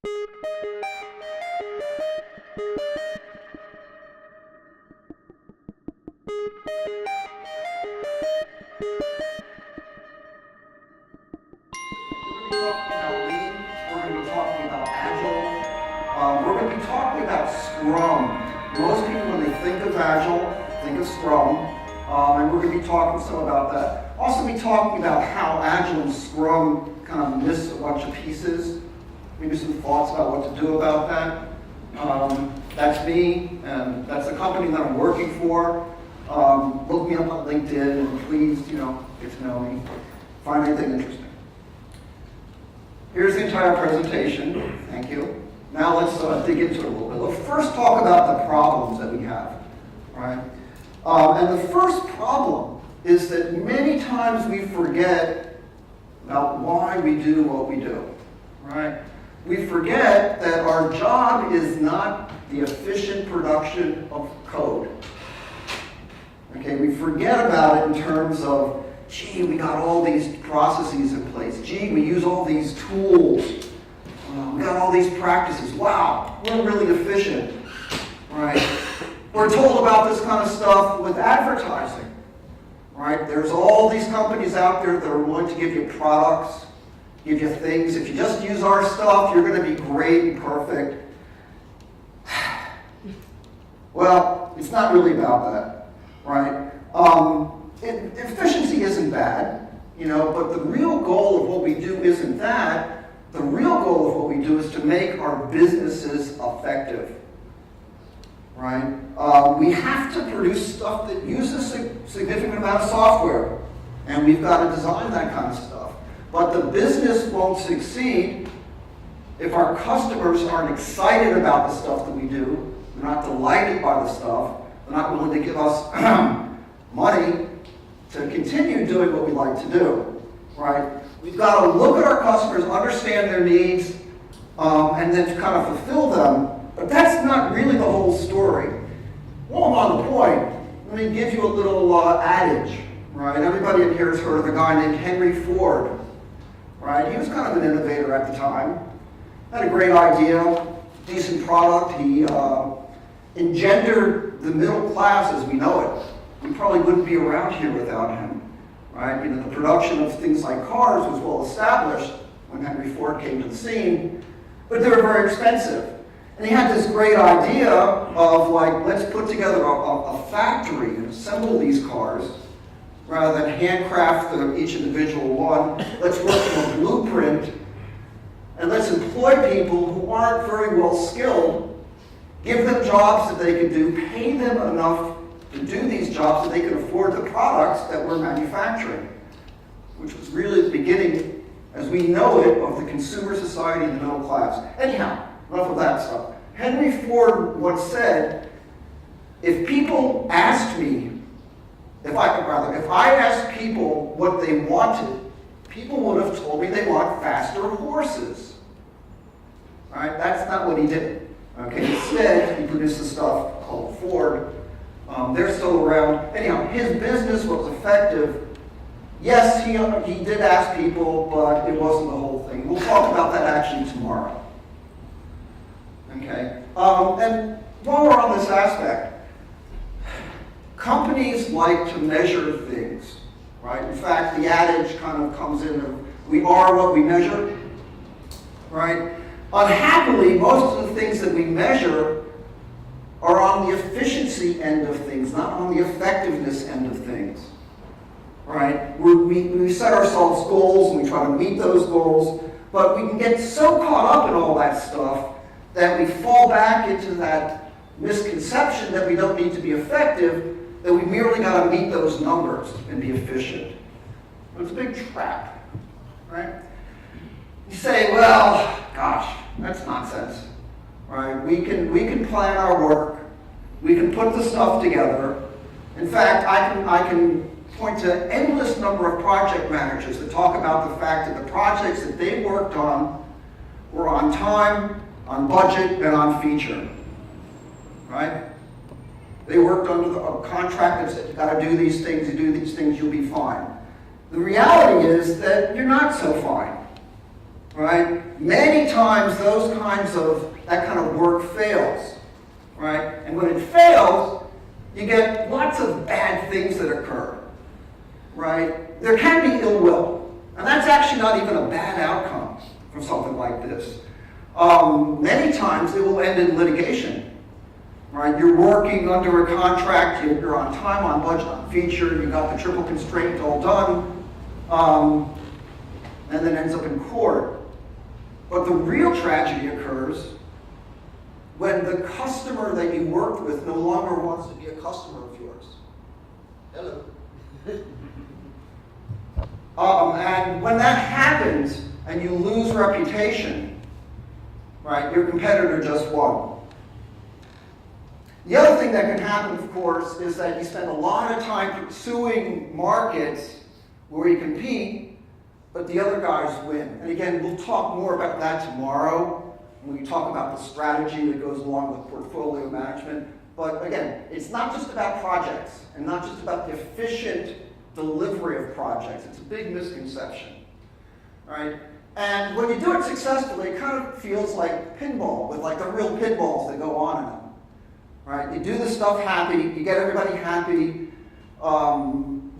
We're going to be talking about Agile. We're going to be talking about Scrum. Most people, when they think of Agile, think of Scrum. And we're going to be talking some about that. Also be talking about how Agile and Scrum kind of miss a bunch of pieces. Maybe some thoughts about what to do about that. That's me, and that's the company that I'm working for. Look me up on LinkedIn, and please, get to know me. Find anything interesting. Here's the entire presentation. Thank you. Now let's dig into it a little bit. Let's first talk about the problems that we have, right? And the first problem is that many times we forget about why we do what we do, right? We forget that our job is not the efficient production of code. Okay, we forget about it in terms of, gee, we got all these processes in place. Gee, we use all these tools. We got all these practices. Wow, we're really efficient, right? We're told about this kind of stuff with advertising, right? There's all these companies out there that are willing to give you products, give you things. If you just use our stuff, you're going to be great and perfect. Well, it's not really about that, right? Efficiency isn't bad, but the real goal of what we do isn't that. The real goal of what we do is to make our businesses effective, right? We have to produce stuff that uses a significant amount of software, and we've got to design that kind of stuff. But the business won't succeed if our customers aren't excited about the stuff that we do, they're not delighted by the stuff, they're not willing to give us money to continue doing what we like to do, right? We've got to look at our customers, understand their needs, and then to kind of fulfill them. But that's not really the whole story. Well, I'm on the point. Let me give you a little adage, right? Everybody in here has heard of a guy named Henry Ford, right? He was kind of an innovator at the time. Had a great idea, decent product. He engendered the middle class as we know it. We probably wouldn't be around here without him, right? The production of things like cars was well established when Henry Ford came to the scene, but they were very expensive. And he had this great idea of let's put together a factory and assemble these cars rather than handcraft each individual one. Let's work from a blueprint, and let's employ people who aren't very well skilled, give them jobs that they can do, pay them enough to do these jobs so they can afford the products that we're manufacturing, which was really the beginning, as we know it, of the consumer society and the middle class. Anyhow, enough of that stuff. Henry Ford once said, if people asked me, if I asked people what they wanted, people would have told me they want faster horses. Right? That's not what he did. Okay, instead, he produced the stuff called Ford. They're still around. Anyhow, his business was effective. Yes, he did ask people, but it wasn't the whole thing. We'll talk about that actually tomorrow. Okay? And while we're on this aspect, companies like to measure things, right? In fact, the adage kind of comes in of, we are what we measure, right? Unhappily, most of the things that we measure are on the efficiency end of things, not on the effectiveness end of things, right? We set ourselves goals and we try to meet those goals, but we can get so caught up in all that stuff that we fall back into that misconception that we don't need to be effective, that we merely got to meet those numbers and be efficient. It's a big trap, right? You say, well, gosh, that's nonsense. Right? We can plan our work. We can put the stuff together. In fact, I can point to endless number of project managers that talk about the fact that the projects that they worked on were on time, on budget, and on feature. Right? They worked under a contract that said, you got to do these things, you do these things, you'll be fine. The reality is that you're not so fine. right? Many times that kind of work fails, right? And when it fails, you get lots of bad things that occur, right? There can be ill will, and that's actually not even a bad outcome from something like this. Many times it will end in litigation, right? You're working under a contract, you're on time, on budget, on feature, you got the triple constraint all done, and then ends up in court. But the real tragedy occurs when the customer that you worked with no longer wants to be a customer of yours. Hello. And when that happens and you lose reputation, right, your competitor just won. The other thing that can happen, of course, is that you spend a lot of time pursuing markets where you compete, but the other guys win. And again, we'll talk more about that tomorrow when we talk about the strategy that goes along with portfolio management. But again, it's not just about projects and not just about the efficient delivery of projects. It's a big misconception, right? And when you do it successfully, it kind of feels like pinball, with like the real pinballs that go on in them, right? You do the stuff happy, you get everybody happy,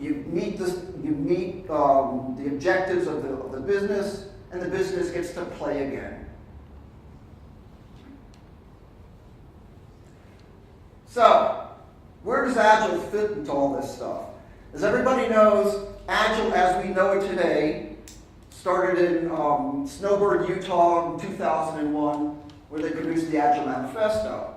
you meet the objectives of the business, and the business gets to play again. So, where does Agile fit into all this stuff? As everybody knows, Agile as we know it today started in Snowbird, Utah in 2001, where they produced the Agile Manifesto.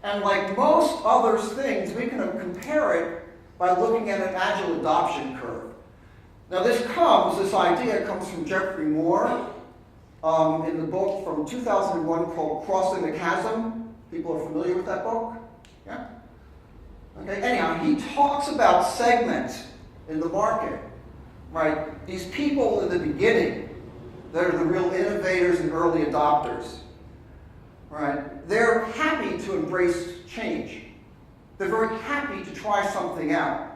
And like most other things, we can compare it by looking at an Agile adoption curve. Now this idea comes from Jeffrey Moore in the book from 2001 called Crossing the Chasm. People are familiar with that book? Yeah? Okay, anyhow, he talks about segments in the market, right? These people in the beginning, they're the real innovators and early adopters, right? They're happy to embrace change. They're very happy to try something out.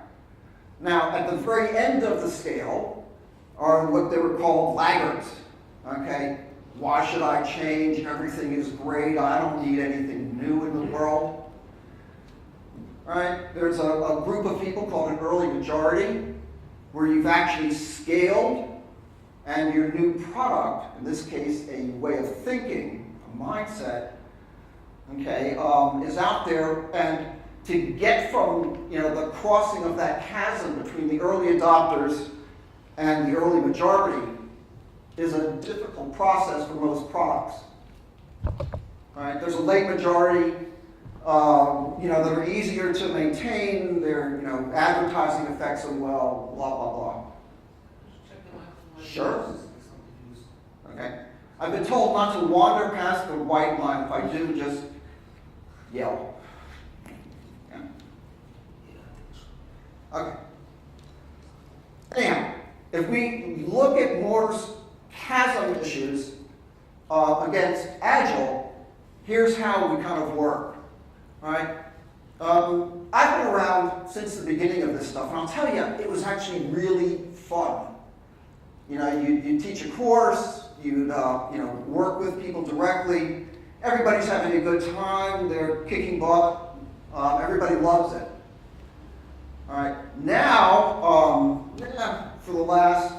Now, at the very end of the scale are what they were called laggards, okay? Why should I change? Everything is great. I don't need anything new in the world. Right? There's a group of people called an early majority where you've actually scaled and your new product, in this case a way of thinking, a mindset, okay, is out there, and to get from the crossing of that chasm between the early adopters and the early majority is a difficult process for most products. Right? There's a late majority that are easier to maintain, their advertising affects them well, blah, blah, blah. Sure. Okay. I've been told not to wander past the white line. If I do, just yell. Yeah. Okay. Anyhow, if we look at Moore's chasm issues against Agile, here's how we kind of work. All right? I've been around since the beginning of this stuff, and I'll tell you, it was actually really fun. You teach a course, you work with people directly. Everybody's having a good time. They're kicking butt. Everybody loves it. All right. Now, for the last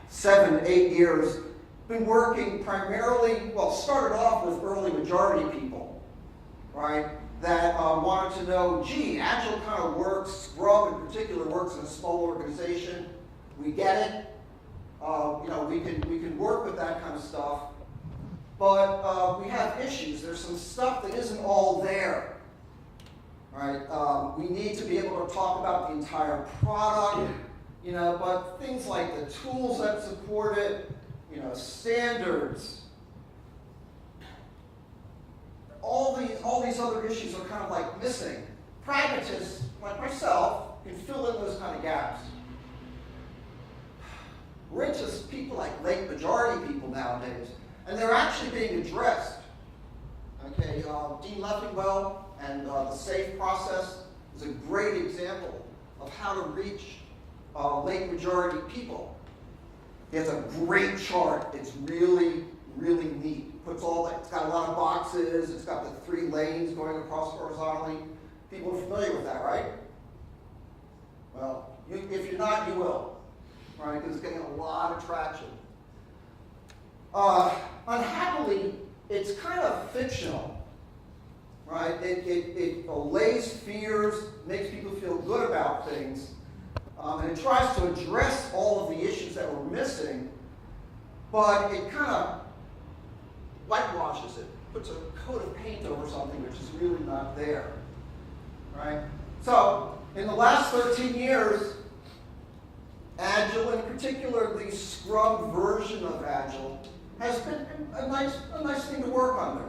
7, 8 years, been working primarily. Started off with early majority people, right? That wanted to know, gee, Agile kind of works. Scrum in particular works in a small organization. We get it. We can work with that kind of stuff. But we have issues. There's some stuff that isn't all there, right? We need to be able to talk about the entire product, but things like the tools that support it, standards, all these other issues are kind of like missing. Pragmatists, like myself, can fill in those kind of gaps. We're into people like late majority people nowadays, and they're actually being addressed. Okay, Dean Leffingwell and the SAFE process is a great example of how to reach late majority people. He has a great chart. It's really, really neat. It's got a lot of boxes. It's got the 3 lanes going across horizontally. People are familiar with that, right? Well, if you're not, you will, right? Because it's getting a lot of traction. Unhappily, it's kind of fictional, right? It allays fears, makes people feel good about things, and it tries to address all of the issues that we're missing, but it kind of whitewashes it, puts a coat of paint over something which is really not there, right? So, in the last 13 years, Agile, in particular the Scrum version of Agile, has been a nice thing to work under,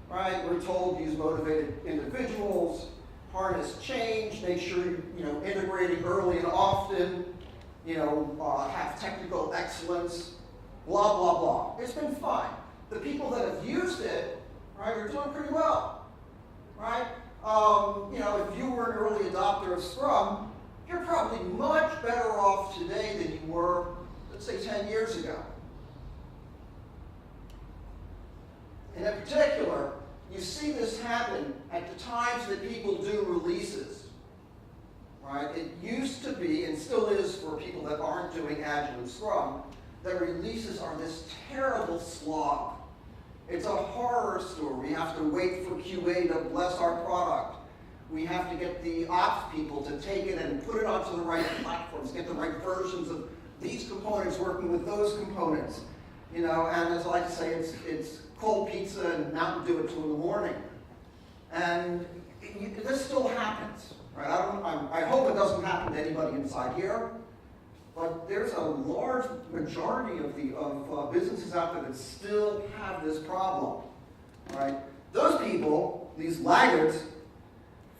right? We're told use motivated individuals, harness change, make sure you're integrating early and often, have technical excellence, blah, blah, blah. It's been fine. The people that have used it, right, are doing pretty well, right? If you were an early adopter of Scrum, you're probably much better off today than you were, let's say, 10 years ago. And in particular, you see this happen at the times that people do releases, right? It used to be, and still is for people that aren't doing Agile and Scrum, that releases are this terrible slog. It's a horror story. We have to wait for QA to bless our product. We have to get the ops people to take it and put it onto the right platforms, get the right versions of these components working with those components. And as I like to say, it's cold pizza and Mountain Dew at 2 in the morning. And this still happens, right? I hope it doesn't happen to anybody inside here, but there's a large majority of businesses out there that still have this problem, right? Those people, these laggards,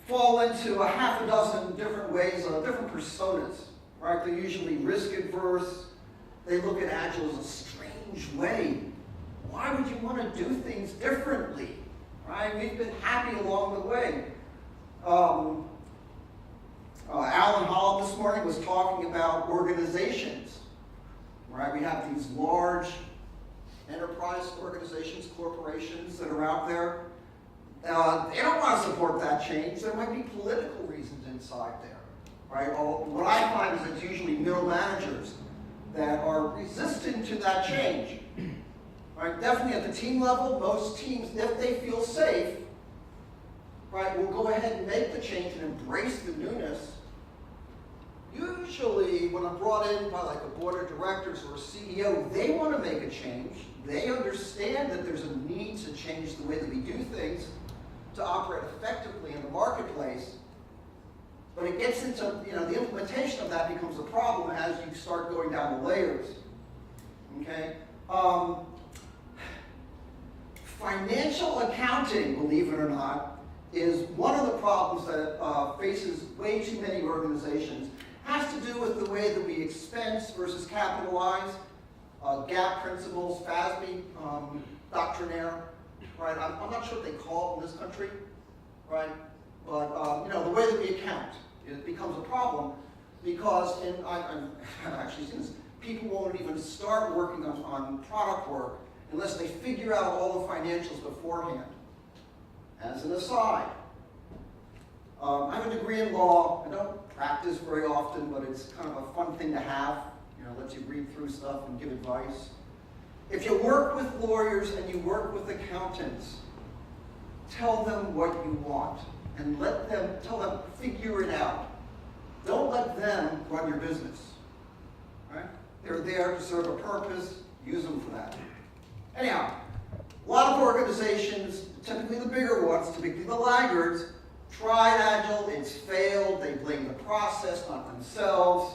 fall into a half a dozen different ways, different personas, right? They're usually risk adverse. They look at Agile as a strange way. Why would you want to do things differently, right? We've been happy along the way. Alan Hall this morning was talking about organizations, right? We have these large enterprise organizations, corporations that are out there. They don't want to support that change. There might be political reasons inside there, right? What I find is it's usually middle managers that are resistant to that change, right? Definitely at the team level, most teams, if they feel safe, right, will go ahead and make the change and embrace the newness. Usually, when I'm brought in by like a board of directors or a CEO, they want to make a change. They understand that there's a need to change the way that we do things to operate effectively in the marketplace. But it gets into, the implementation of that becomes a problem as you start going down the layers. Okay? Financial accounting, believe it or not, is one of the problems that faces way too many organizations. Has to do with the way that we expense versus capitalize, GAAP principles, FASB, doctrinaire, right? I'm not sure what they call it in this country, right? But the way that we account, it becomes a problem because I've actually seen this. People won't even start working on product work unless they figure out all the financials beforehand. As an aside, I have a degree in law. I don't practice very often, but it's kind of a fun thing to have. Lets you read through stuff and give advice. If you work with lawyers and you work with accountants, tell them what you want and tell them figure it out. Don't let them run your business, right? They're there to serve a purpose. Use them for that. Anyhow, a lot of organizations, typically the bigger ones, typically the laggards, tried Agile, it's failed, they blame the process, not themselves.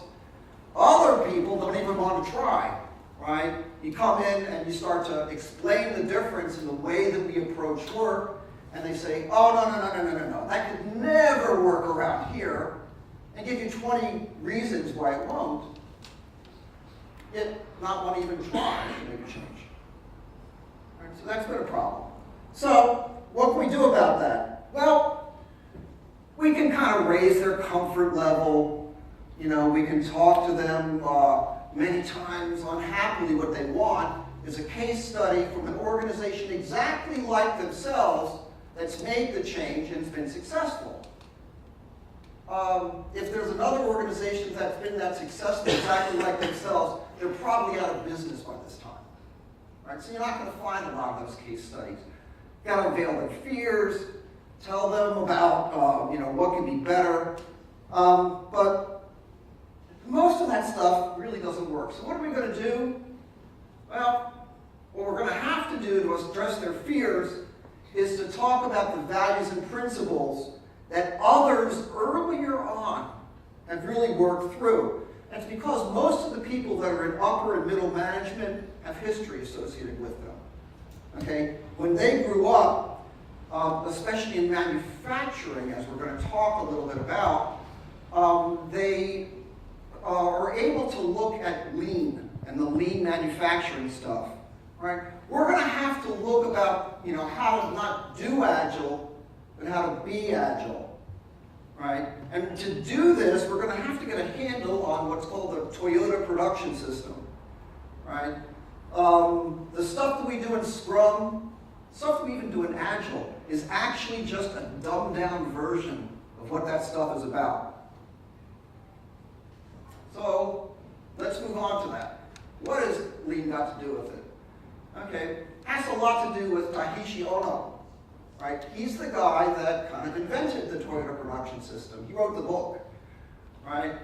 Other people don't even want to try, right? You come in and you start to explain the difference in the way that we approach work, and they say, oh, no, that could never work around here, and give you 20 reasons why it won't, yet not want to even try to make a change. Right? So that's been a problem. So what can we do about that? Well, we can kind of raise their comfort level. We can talk to them. many times unhappily what they want is a case study from an organization exactly like themselves that's made the change and has been successful. If there's another organization that's been that successful exactly like themselves, they're probably out of business by this time. Right? So you're not going to find a lot of those case studies. You've got to unveil their fears, tell them about what can be better. But most of that stuff really doesn't work. So what are we going to do? Well, what we're going to have to do to address their fears is to talk about the values and principles that others earlier on have really worked through. And it's because most of the people that are in upper and middle management have history associated with them. Okay? When they grew up, especially in manufacturing, as we're going to talk a little bit about, they are able to look at lean and the lean manufacturing stuff. Right? We're going to have to look about how to not do Agile, but how to be Agile. Right? And to do this, we're going to have to get a handle on what's called the Toyota production system. Right? The stuff that we do in Scrum, stuff that we even do in Agile, is actually just a dumbed-down version of what that stuff is about. So let's move on to that. What has lean got to do with it? Okay, has a lot to do with Takeshi Ono. Right? He's the guy that kind of invented the Toyota production system. He wrote the book. Right?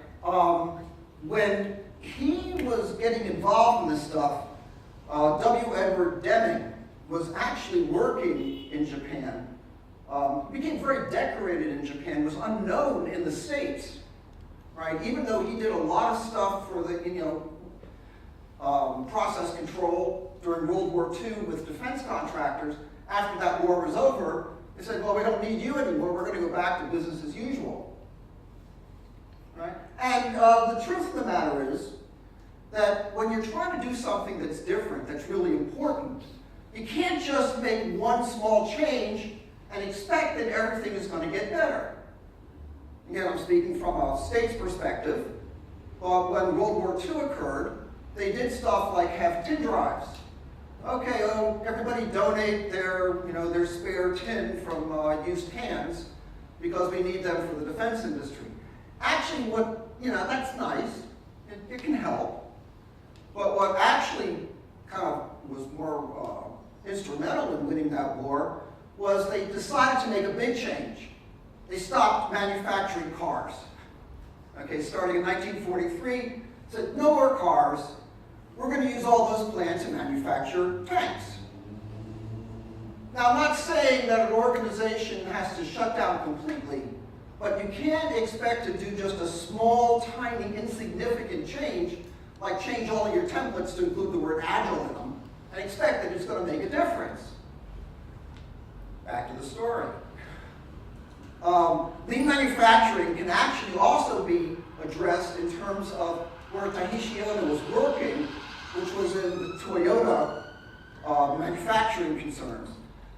When he was getting involved in this stuff, W. Edward Deming was actually working in Japan, became very decorated in Japan, was unknown in the States, right? Even though he did a lot of stuff for the, process control during World War II with defense contractors, after that war was over, they said, well, we don't need you anymore, we're going to go back to business as usual. Right? And the truth of the matter is that when you're trying to do something that's different, that's really important, you can't just make one small change and expect that everything is going to get better. Again, I'm speaking from a state's perspective. When World War II occurred, they did stuff like have tin drives. Okay, everybody donate their spare tin from used cans because we need them for the defense industry. Actually, that's nice. It can help. But what actually kind of was more instrumental in winning that war was they decided to make a big change. They stopped manufacturing cars. Okay, starting in 1943, said no more cars. We're going to use all those plants to manufacture tanks. Now, I'm not saying that an organization has to shut down completely, but you can't expect to do just a small, tiny, insignificant change, like change all of your templates to include the word Agile in them, and expect that it's going to make a difference. Back to the story. Lean manufacturing can actually also be addressed in terms of where Takeshi Ono was working, which was in the Toyota manufacturing concerns.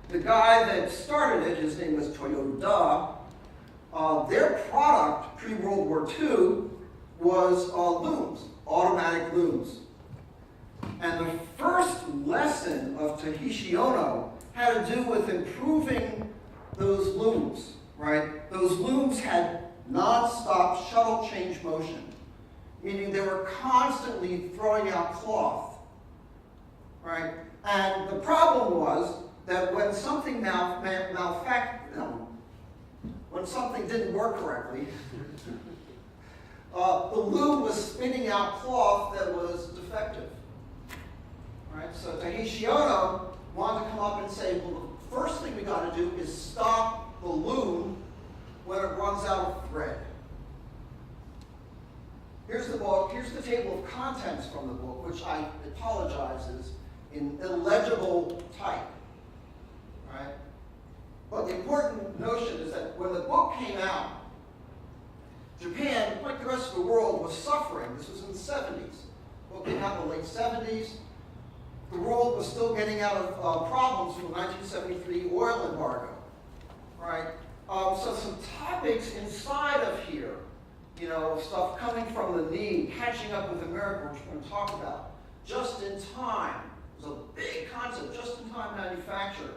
The guy that started it, his name was Toyota. Their product, pre-World War II, was looms, automatic looms. And the first lesson of Takeshi Ono had to do with improving those looms, right? Those looms had non-stop shuttle change motion, meaning they were constantly throwing out cloth, right? And the problem was that when something when something didn't work correctly, the loom was spitting out cloth that was defective, right? So Takeshi Ono wanted to come up and say, well, the first thing we got to do is stop the loom when it runs out of thread. Here's the book. Here's the table of contents from the book, which I apologize is in illegible type. Right? But the important notion is that when the book came out, Japan, like the rest of the world, was suffering. This was in the 70s. The book came out in the late 70s. The world was still getting out of problems from the 1973 oil embargo. Right? So some topics inside of here, stuff coming from the need, catching up with America, which we're going to talk about. Just in time is a big concept, just in time manufacture.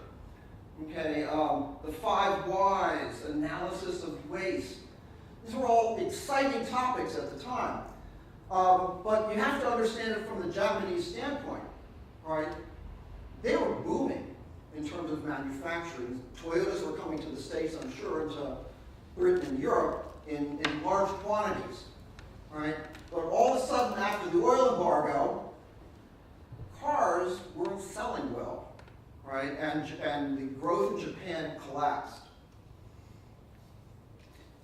Okay, the 5 whys, analysis of waste. These were all exciting topics at the time. But you have to understand it from the Japanese standpoint, right? They were booming in terms of manufacturing. Toyotas were coming to the States, I'm sure, into Britain and Europe in large quantities, right? But all of a sudden, after the oil embargo, cars weren't selling well, right? And the growth in Japan collapsed.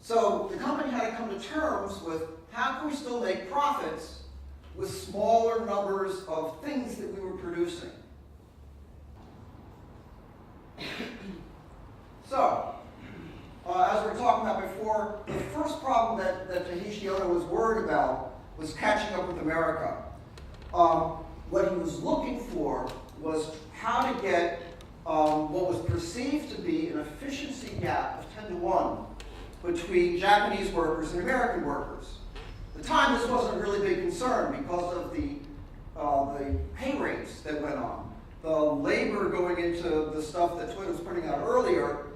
So the company had to come to terms with how can we still make profits with smaller numbers of things that we were producing. So, as we were talking about before, the first problem that Takeshi Ono was worried about was catching up with America. What he was looking for was how to get what was perceived to be an efficiency gap of 10 to 1 between Japanese workers and American workers. At the time, this wasn't a really big concern because of the pay rates that went on. The labor going into the stuff that Toyota was putting out earlier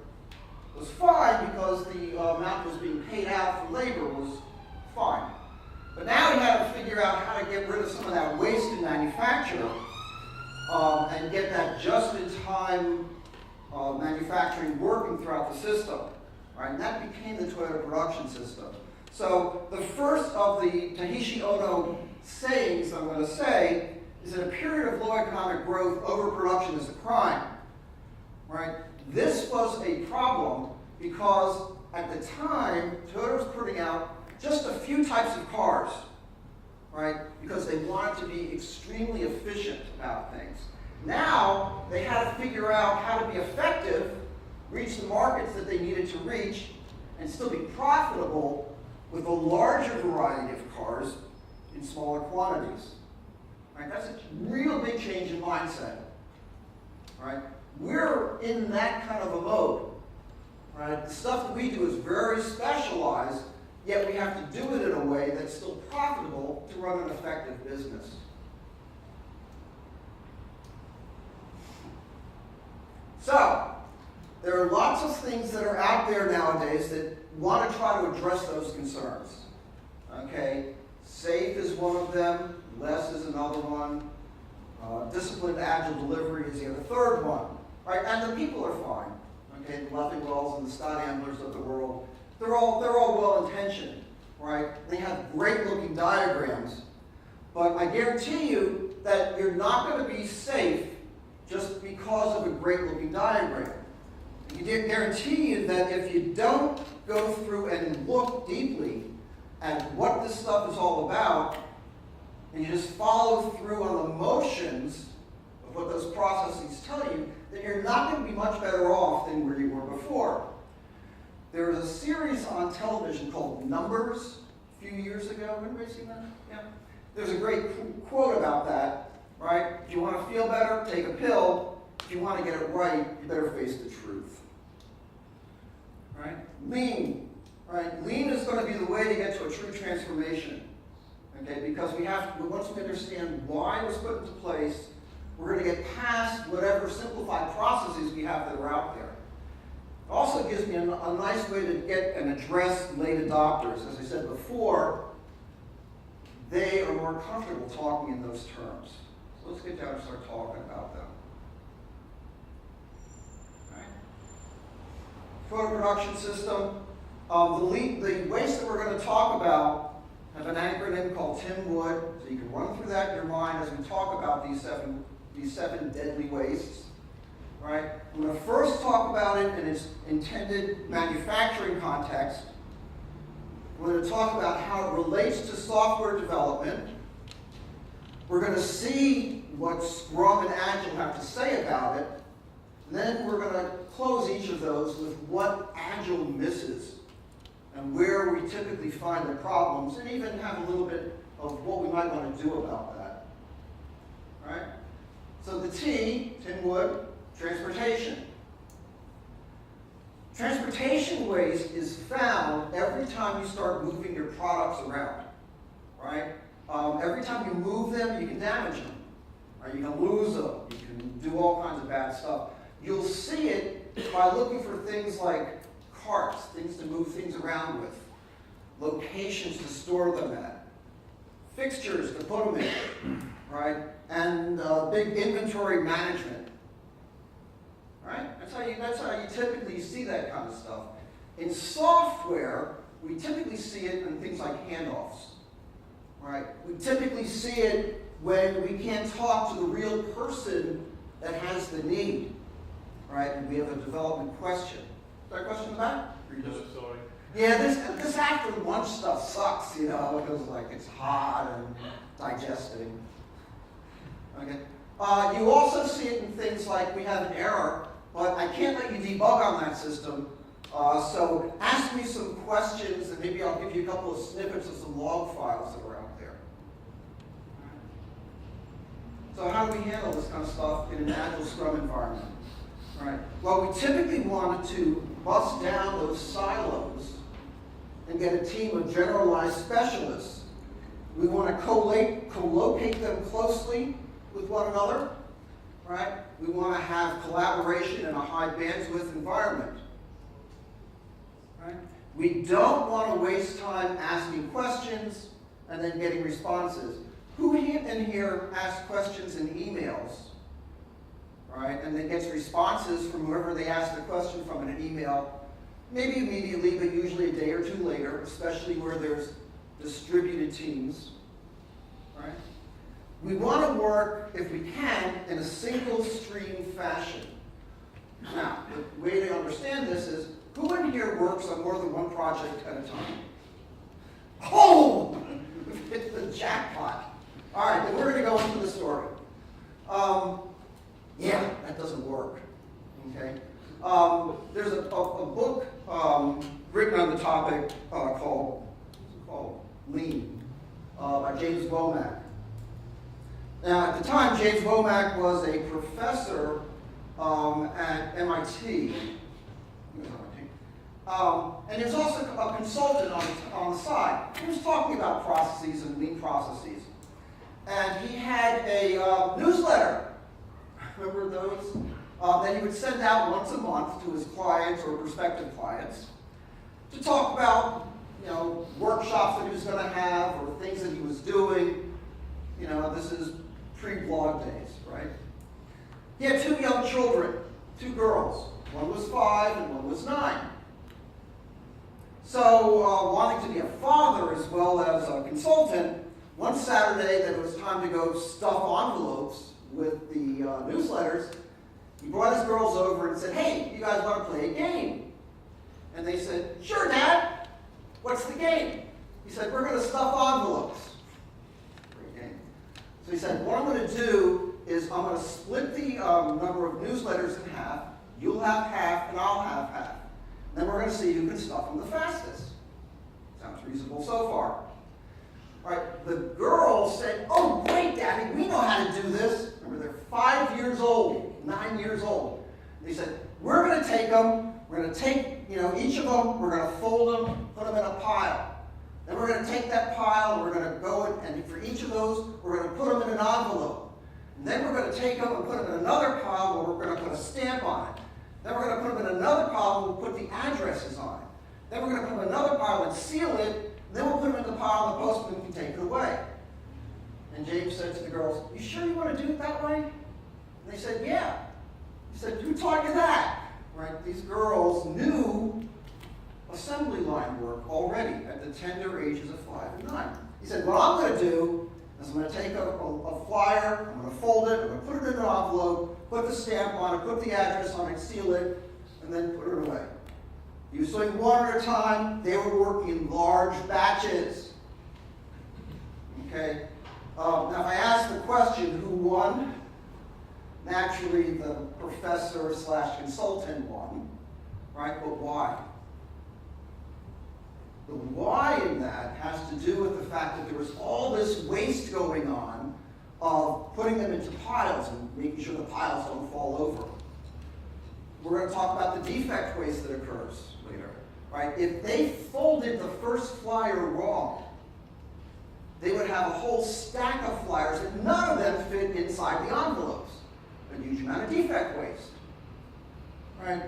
was fine because the amount that was being paid out for labor was fine. But now he had to figure out how to get rid of some of that waste in manufacture and get that just-in-time manufacturing working throughout the system. Right? And that became the Toyota production system. So the first of the Takeshi Ono sayings I'm going to say is that a period of low economic growth, overproduction is a crime. Right? This was a problem because at the time, Toyota was putting out just a few types of cars, right? Because they wanted to be extremely efficient about things. Now, they had to figure out how to be effective, reach the markets that they needed to reach, and still be profitable with a larger variety of cars in smaller quantities. Right? That's a real big change in mindset. Right? We're in that kind of a mode. Right? The stuff that we do is very specialized, yet we have to do it in a way that's still profitable to run an effective business. So, there are lots of things that are out there nowadays that want to try to address those concerns. Okay? Safe is one of them, less is another one, disciplined agile delivery is the other third one. Right? And the people are fine. Okay? The Leffingwells and the Scott Amblers of the world, they're all well-intentioned. Right? They have great-looking diagrams. But I guarantee you that you're not going to be safe just because of a great-looking diagram. I can guarantee you that if you don't go through and look deeply at what this stuff is all about, and you just follow through on the motions of what those processes tell you, then you're not going to be much better off than where you were before. There was a series on television called Numbers a few years ago. Anybody seen that? Yeah. There's a great quote about that, right? If you want to feel better, take a pill. If you want to get it right, you better face the truth. Right? Lean. Right? Lean is going to be the way to get to a true transformation. Okay? Because once we understand why it was put into place, we're going to get past whatever simplified processes we have that are out there. It also gives me a nice way to get and address late adopters. As I said before, they are more comfortable talking in those terms. So let's get down and start talking about them. Photo production system. The waste that we're going to talk about have an acronym called TIMWOOD, so you can run through that in your mind as we talk about these seven deadly wastes. Right? I'm going to first talk about it in its intended manufacturing context. We're going to talk about how it relates to software development. We're going to see what Scrum and Agile have to say about it. And then we're going to close each of those with what Agile misses and where we typically find the problems, and even have a little bit of what we might want to do about that. All right? So the T, TIMWOOD, transportation. Transportation waste is found every time you start moving your products around, right? Every time you move them, you can damage them, right? You can lose them, you can do all kinds of bad stuff. You'll see it by looking for things like carts, things to move things around with, locations to store them at, fixtures to put them in, right? And big inventory management, right? That's how you typically see that kind of stuff. In software, we typically see it in things like handoffs, right? We typically see it when we can't talk to the real person that has the need, right? And we have a development question. Is there a question in the back? No, sorry. Yeah, this after lunch stuff sucks, you know, because like it's hot and digesting. Okay. You also see it in things like we have an error, but I can't let you debug on that system. So ask me some questions, and maybe I'll give you a couple of snippets of some log files that are out there. So how do we handle this kind of stuff in an Agile Scrum environment? Right. Well, we typically wanted to bust down those silos and get a team of generalized specialists. We want to co-locate them closely with one another, right? We want to have collaboration in a high bandwidth environment, right? We don't want to waste time asking questions and then getting responses. Who in here asks questions in emails, right? And then gets responses from whoever they asked the question from in an email, maybe immediately, but usually a day or two later, especially where there's distributed teams, right? We want to work, if we can, in a single stream fashion. Now, the way to understand this is, who in here works on more than one project at a time? Oh! We've hit the jackpot. All right, then we're going to go into the story. Yeah, that doesn't work, okay? There's a book written on the topic called Lean by James Womack. Now, at the time, James Womack was a professor at MIT, and he was also a consultant on the side. He was talking about processes and lean processes. And he had a newsletter, remember those? That he would send out once a month to his clients or prospective clients to talk about, you know, workshops that he was going to have or things that he was doing. You know, this is pre-blog days, right? He had two young children, two girls. One was 5 and one was 9. So, wanting to be a father as well as a consultant, one Saturday that it was time to go stuff envelopes with the newsletters, he brought his girls over and said, "Hey, you guys want to play a game?" And they said, "Sure, Dad. What's the game?" He said, "We're going to stuff envelopes." Great game. So he said, "What I'm going to do is I'm going to split the number of newsletters in half. You'll have half and I'll have half. Then we're going to see who can stuff them the fastest." Sounds reasonable so far. All right, the girls said, "Oh, great, Daddy, we know how to do this." Remember, they're 5 years old, 9 years old. They said, "We're going to take them, we're going to take, you know, each of them, we're going to fold them, put them in a pile. Then we're going to take that pile and we're going to go and for each of those, we're going to put them in an envelope. And then we're going to take them and put them in another pile where we're going to put a stamp on it. Then we're going to put them in another pile and we'll put the addresses on it. Then we're going to put them in another pile and seal it. Then we'll put them in the pile and the postman can take it away." And James said to the girls, "You sure you want to do it that way?" And they said, "Yeah." He said, "Who taught you that?" Right? These girls knew assembly line work already at the tender ages of 5 and 9. He said, "What I'm going to do is I'm going to take a flyer, I'm going to fold it, I'm going to put it in an envelope, put the stamp on it, put the address on it, seal it, and then put it away." He was doing one at a time. They were working in large batches. Okay? Now, if I ask the question, who won? Naturally, the professor / consultant won, right? But why? The why in that has to do with the fact that there was all this waste going on of putting them into piles and making sure the piles don't fall over. We're going to talk about the defect waste that occurs later. Right? If they folded the first flyer wrong, they would have a whole stack of flyers and none of them fit inside the envelopes. A huge amount of defect waste. Right?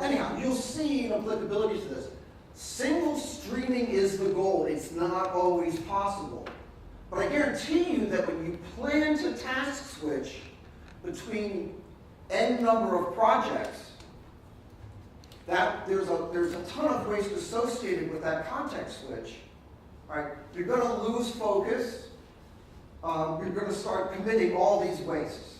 Anyhow, you'll see an applicability to this. Single streaming is the goal. It's not always possible. But I guarantee you that when you plan to task switch between n number of projects, that there's a ton of waste associated with that context switch. Right? You're going to lose focus. You're going to start committing all these wastes.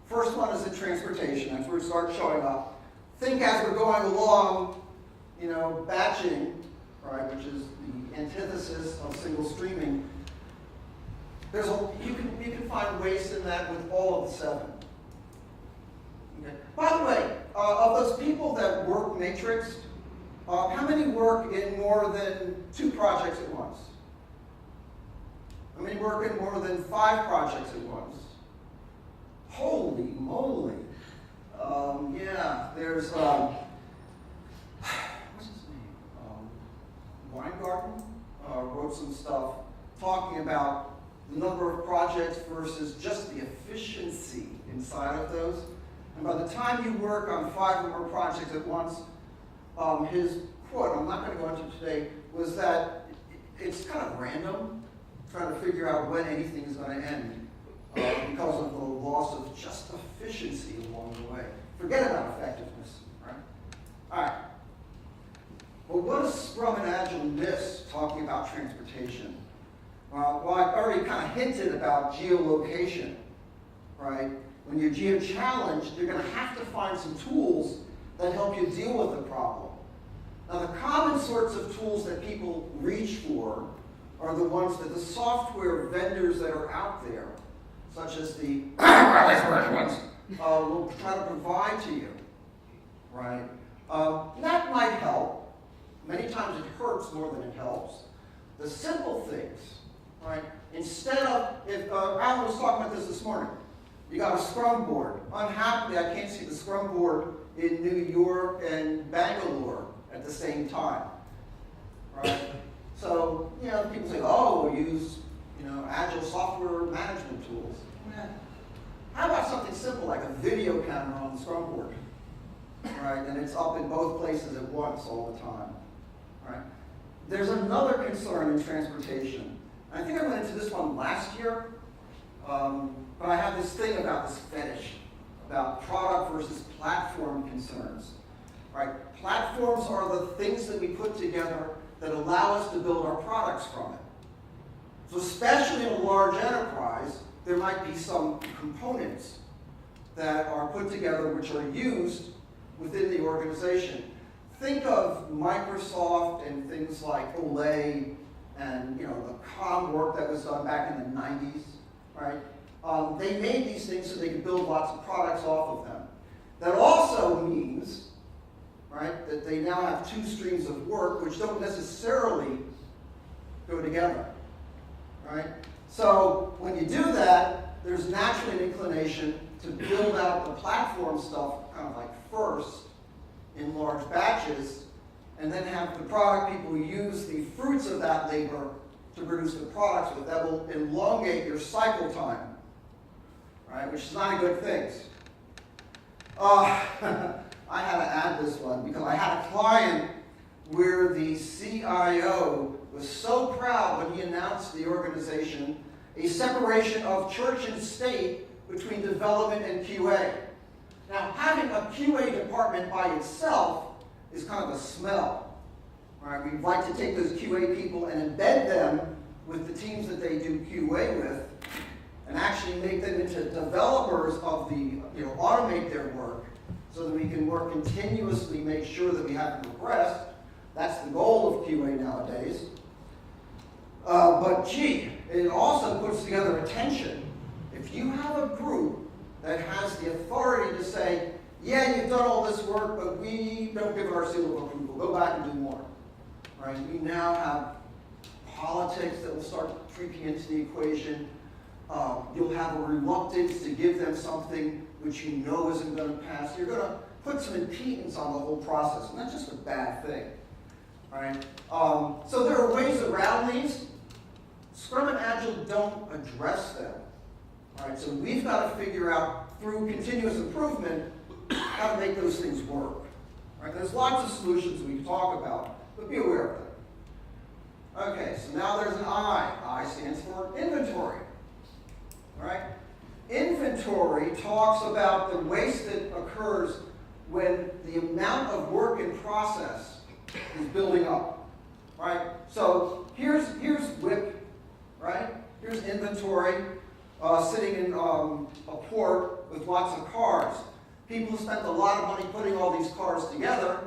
First one is the transportation. That's where it starts showing up. Think as we're going along, batching, right, which is the antithesis of single streaming. You can find waste in that with all of the 7. Okay. By the way, of those people that work matrixed, how many work in more than 2 projects at once? How many work in more than 5 projects at once? Holy moly. Yeah, there's, what's his name? Weingarten wrote some stuff talking about the number of projects versus just the efficiency inside of those. And by the time you work on 5 or more projects at once, his quote, I'm not going to go into today, was that it's kind of random trying to figure out when anything is going to end because of the loss of just efficiency along the way. Forget about effectiveness, right? All right. Well, what does Scrum and Agile miss talking about transportation? Well, I've already kind of hinted about geolocation, right? When you're geo-challenged, you're going to have to find some tools that help you deal with the problem. Now, the common sorts of tools that people reach for are the ones that the software vendors that are out there, such as the will try to provide to you, right? That might help. Many times it hurts more than it helps. The simple things, right? Instead of, if Alan was talking about this morning, you got a Scrum board. Unhappily, I can't see the Scrum board in New York and Bangalore at the same time, right? So, people say, oh, we'll use, Agile software management tools. How about something simple like a video camera on the Scrum board, right? And it's up in both places at once all the time, right? There's another concern in transportation. I think I went into this one last year, but I have this thing about this fetish, about product versus platform concerns, right? Platforms are the things that we put together that allow us to build our products from it. So especially in a large enterprise, there might be some components that are put together which are used within the organization. Think of Microsoft and things like Olay and the COM work that was done back in the 90s, right? They made these things so they could build lots of products off of them. That also means, right, that they now have 2 streams of work which don't necessarily go together, right? So when you do that, there's naturally an inclination to build out the platform stuff kind of like first in large batches, and then have the product people use the fruits of that labor to produce the products, but that will elongate your cycle time, right? Which is not a good thing. I had to add this one because I had a client where the CIO was so proud when he announced the organization a separation of church and state between development and QA. Now, having a QA department by itself is kind of a smell. Right? We'd like to take those QA people and embed them with the teams that they do QA with and actually make them into developers of the, automate their work so that we can work continuously, make sure that we haven't regressed. That's the goal of QA nowadays. But gee, it also puts together a tension. If you have a group that has the authority to say, yeah, you've done all this work, but we don't give it our seal of approval. Go back and do more. Right? We now have politics that will start creeping into the equation. You'll have a reluctance to give them something which you know isn't going to pass. You're going to put some impedance on the whole process, and that's just a bad thing. Right? So there are ways around these. Scrum and Agile don't address them. Right? So we've got to figure out, through continuous improvement, how to make those things work. Right? There's lots of solutions we can talk about, but be aware of them. Okay, so now there's an I. I stands for inventory. Right? Inventory talks about the waste that occurs when the amount of work in process is building up. Right? So here's WIP, right? Here's inventory sitting in a port with lots of cars. People spent a lot of money putting all these cars together.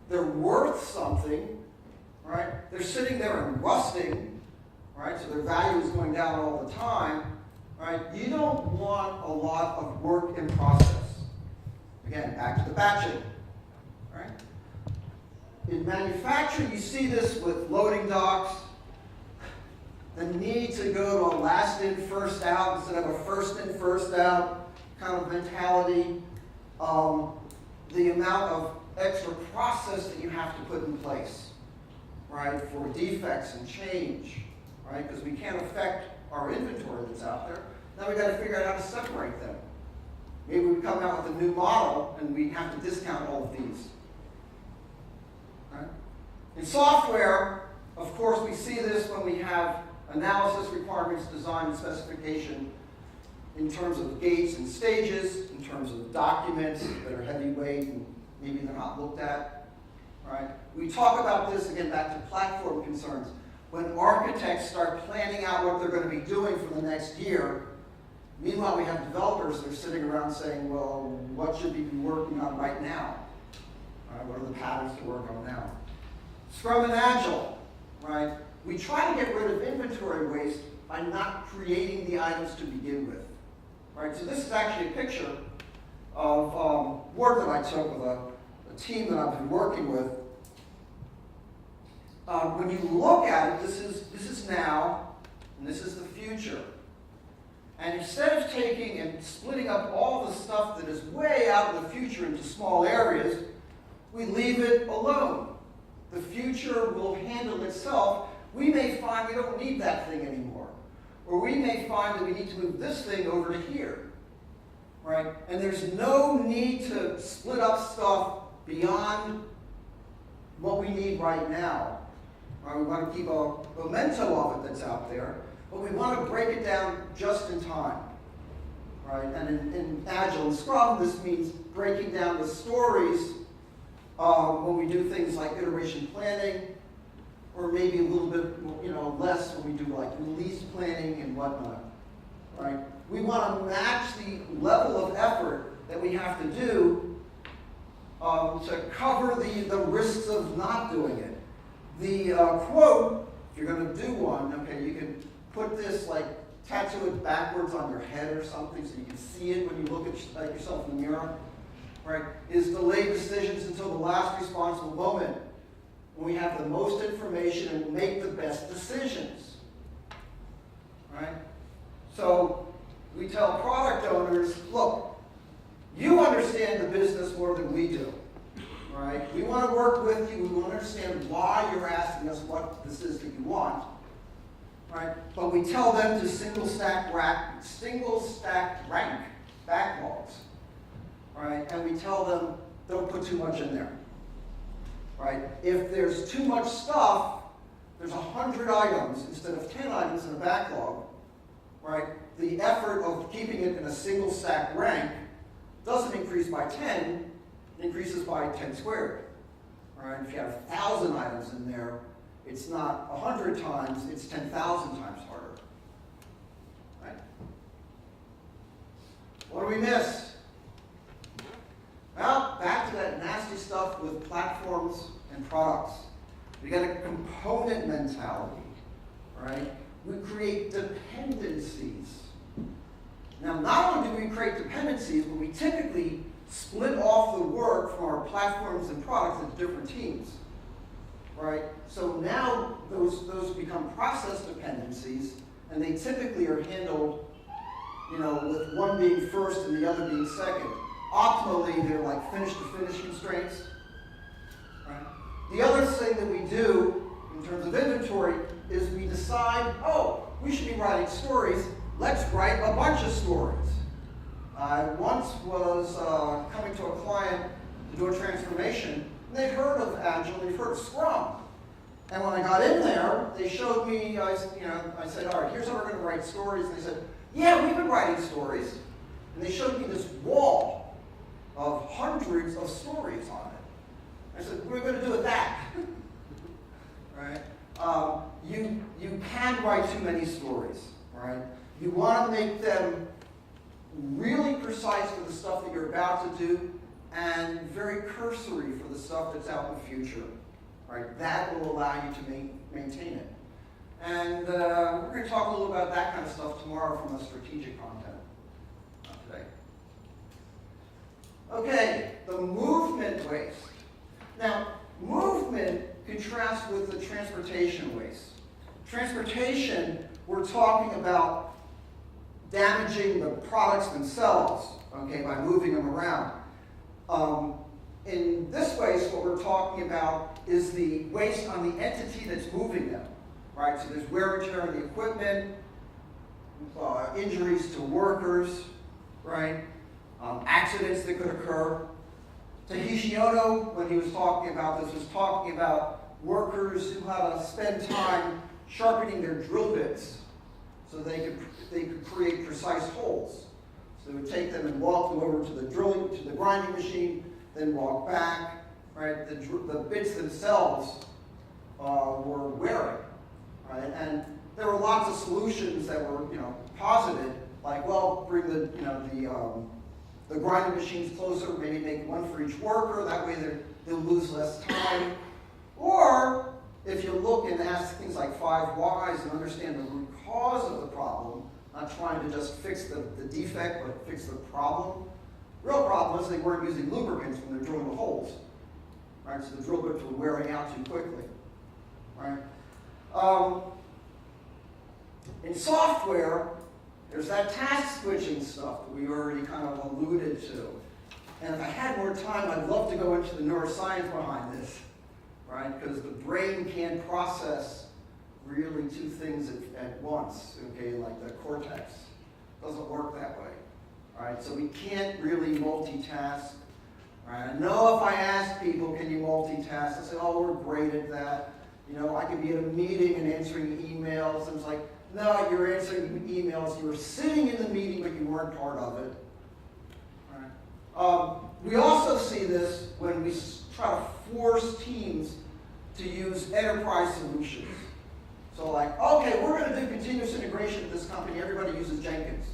They're worth something, right? They're sitting there and rusting, right? So their value is going down all the time, right? You don't want a lot of work in process. Again, back to the batching, right? In manufacturing, you see this with loading docks. The need to go to a last in, first out instead of a first in, first out kind of mentality. The amount of extra process that you have to put in place, right, for defects and change, right, because we can't affect our inventory that's out there. Now we've got to figure out how to separate them. Maybe we come out with a new model and we have to discount all of these. Right? In software, of course, we see this when we have analysis, requirements, design, and specification in terms of gates and stages, in terms of documents that are heavyweight and maybe they're not looked at. Right? We talk about this, again, back to platform concerns. When architects start planning out what they're going to be doing for the next year, meanwhile, we have developers that are sitting around saying, well, what should we be working on right now? Right? What are the patterns to work on now? Scrum and Agile, right? We try to get rid of inventory waste by not creating the items to begin with. Right? So this is actually a picture of work that I took with a team that I've been working with. When you look at it, this is now, and this is the future. And instead of taking and splitting up all the stuff that is way out in the future into small areas, we leave it alone. The future will handle itself. We may find we don't need that thing anymore. Or we may find that we need to move this thing over to here. Right? And there's no need to split up stuff beyond what we need right now. Right? We want to keep a memento of it that's out there, but we want to break it down just in time. Right? And in Agile and Scrum, this means breaking down the stories when we do things like iteration planning, or maybe a little bit less when we do like release planning and whatnot. Right? We want to match the level of effort that we have to do to cover the risks of not doing it. The quote, if you're going to do one, okay, you can put this, like, tattoo it backwards on your head or something so you can see it when you look at yourself in the mirror, right, is delay decisions until the last responsible moment when we have the most information and make the best decisions, right? So we tell product owners, look, you understand the business more than we do, right? We want to work with you. We want to understand why you're asking us what this is that you want, right? But we tell them to single stack rank backlogs, right? And we tell them don't put too much in there, right? If there's too much stuff, there's 100 items instead of 10 items in a backlog, right? The effort of keeping it in a single stack rank doesn't increase by 10, it increases by 10 squared. Right? If you have 1,000 items in there, it's not 100 times, it's 10,000 times harder. Right? What do we miss? Well, back to that nasty stuff with platforms and products. We got a component mentality, right? We create dependencies. Now, not only do we create dependencies, but we typically split off the work from our platforms and products into different teams, right? So now those become process dependencies, and they typically are handled with one being first and the other being second. Optimally, they're like finish-to-finish constraints. Right? The other thing that we do in terms of inventory is we decide, oh, we should be writing stories. Let's write a bunch of stories. I once was coming to a client to do a transformation, and they'd heard of Agile, they'd heard of Scrum. And when I got in there, they showed me, I said, all right, here's how we're going to write stories. And they said, yeah, we've been writing stories. And they showed me this wall of hundreds of stories on it. I said, what are we going to do with that? Right? You can write too many stories, right? You want to make them really precise for the stuff that you're about to do and very cursory for the stuff that's out in the future, right? That will allow you to maintain it. And we're going to talk a little about that kind of stuff tomorrow from the strategic content, not today. Okay, the movement waste. Now, movement contrasts with the transportation waste. Transportation, we're talking about damaging the products themselves, okay, by moving them around. In this waste, what we're talking about is the waste on the entity that's moving them, right? So there's wear and tear on the equipment, injuries to workers, right? Accidents that could occur. Takeshi Ono, when he was talking about this, was talking about workers who had to spend time sharpening their drill bits so they could create precise holes. So they would take them and walk them over to the grinding machine, then walk back. Right, the bits themselves were wearing. Right, and there were lots of solutions that were posited, like bring the grinding machines closer, maybe make one for each worker. That way they'll lose less time. Or if you look and ask things like 5 whys and understand the root cause of the problem, not trying to just fix the defect, but fix the problem. Real problem is they weren't using lubricants when they're drilling the holes. Right, so the drill bits were wearing out too quickly. Right? In software, there's that task switching stuff that we already kind of alluded to. And if I had more time, I'd love to go into the neuroscience behind this. Right? Because the brain can't process really 2 things at once, okay, like the cortex. It doesn't work that way. Right? So we can't really multitask. Right? I know if I ask people, can you multitask? They say, oh, we're great at that. I could be at a meeting and answering emails. And it's like, no, you're answering emails. You were sitting in the meeting, but you weren't part of it. Right? We also see this when we try to force teams to use enterprise solutions. So like, okay, we're going to do continuous integration at this company. Everybody uses Jenkins.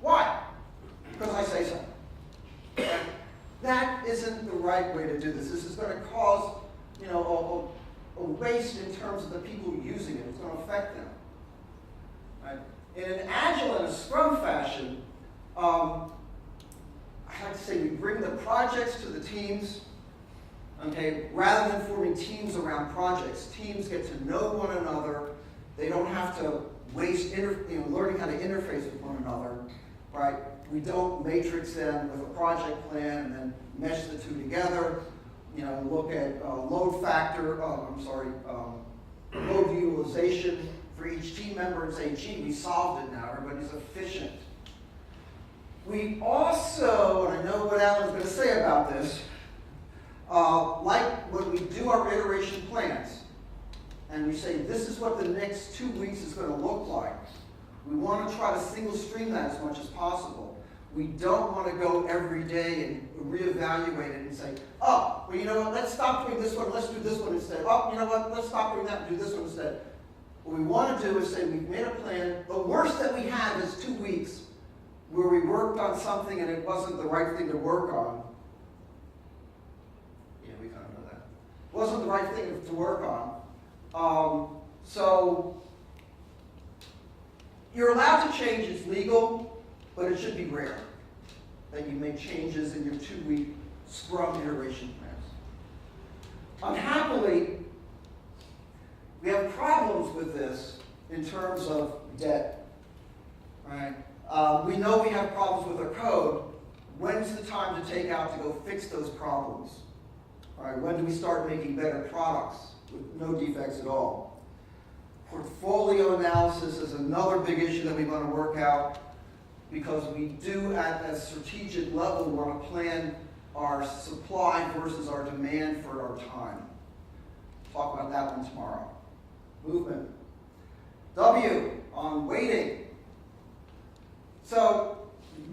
Why? Because I say so. Right? That isn't the right way to do this. This is going to cause, a waste in terms of the people using it. It's going to affect them. Right? In an Agile and a Scrum fashion, I like to say we bring the projects to the teams. Okay, rather than forming teams around projects, teams get to know one another. They don't have to waste learning how to interface with one another. Right? We don't matrix them with a project plan and then mesh the 2 together. Look at load factor, load utilization for each team member and say, gee, we solved it now, everybody's efficient. We also, and I know what Alan's going to say about this, like when we do our iteration plans, and we say, this is what the next 2 weeks is going to look like. We want to try to single stream that as much as possible. We don't want to go every day and reevaluate it and say, oh, well, you know what, let's stop doing this one, let's do this one instead. Oh, you know what, let's stop doing that and do this one instead. What we want to do is say, we've made a plan. The worst that we have is 2 weeks where we worked on something and it wasn't the right thing to work on. Yeah, we kind of know that. It wasn't the right thing to work on. So you're allowed to change, it's legal. But it should be rare that you make changes in your 2-week Scrum iteration plans. Unhappily, we have problems with this in terms of debt. Right? We know we have problems with our code. When's the time to take out to go fix those problems? All right, when do we start making better products with no defects at all? Portfolio analysis is another big issue that we want to work out, because we do at a strategic level want to plan our supply versus our demand for our time. Talk about that one tomorrow. Movement. W, on waiting. So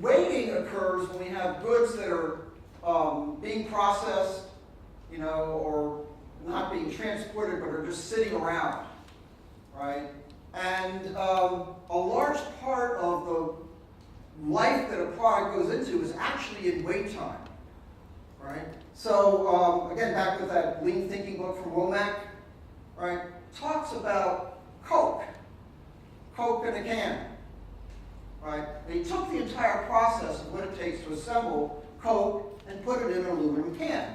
waiting occurs when we have goods that are being processed, or not being transported, but are just sitting around, right? And a large part of the life that a product goes into is actually in wait time, right? So again, back with that lean thinking book from Womack, right? Talks about Coke in a can, right? And he took the entire process of what it takes to assemble Coke and put it in an aluminum can,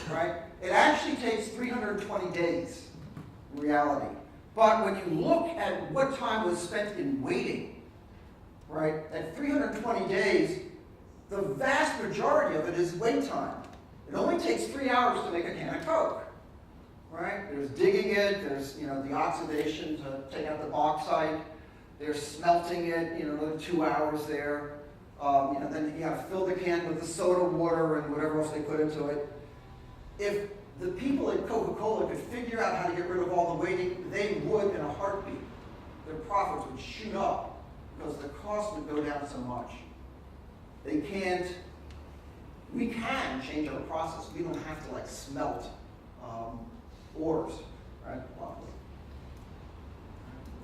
right? It actually takes 320 days in reality. But when you look at what time was spent in waiting, right, at 320 days, the vast majority of it is wait time. It only takes 3 hours to make a can of Coke, right? There's digging it, there's the oxidation to take out the bauxite, there's smelting it, another 2 hours there. Then you have to fill the can with the soda water and whatever else they put into it. If the people at Coca-Cola could figure out how to get rid of all the waiting, they would in a heartbeat. Their profits would shoot up because the cost would go down so much. We can change our process. We don't have to smelt ores, right?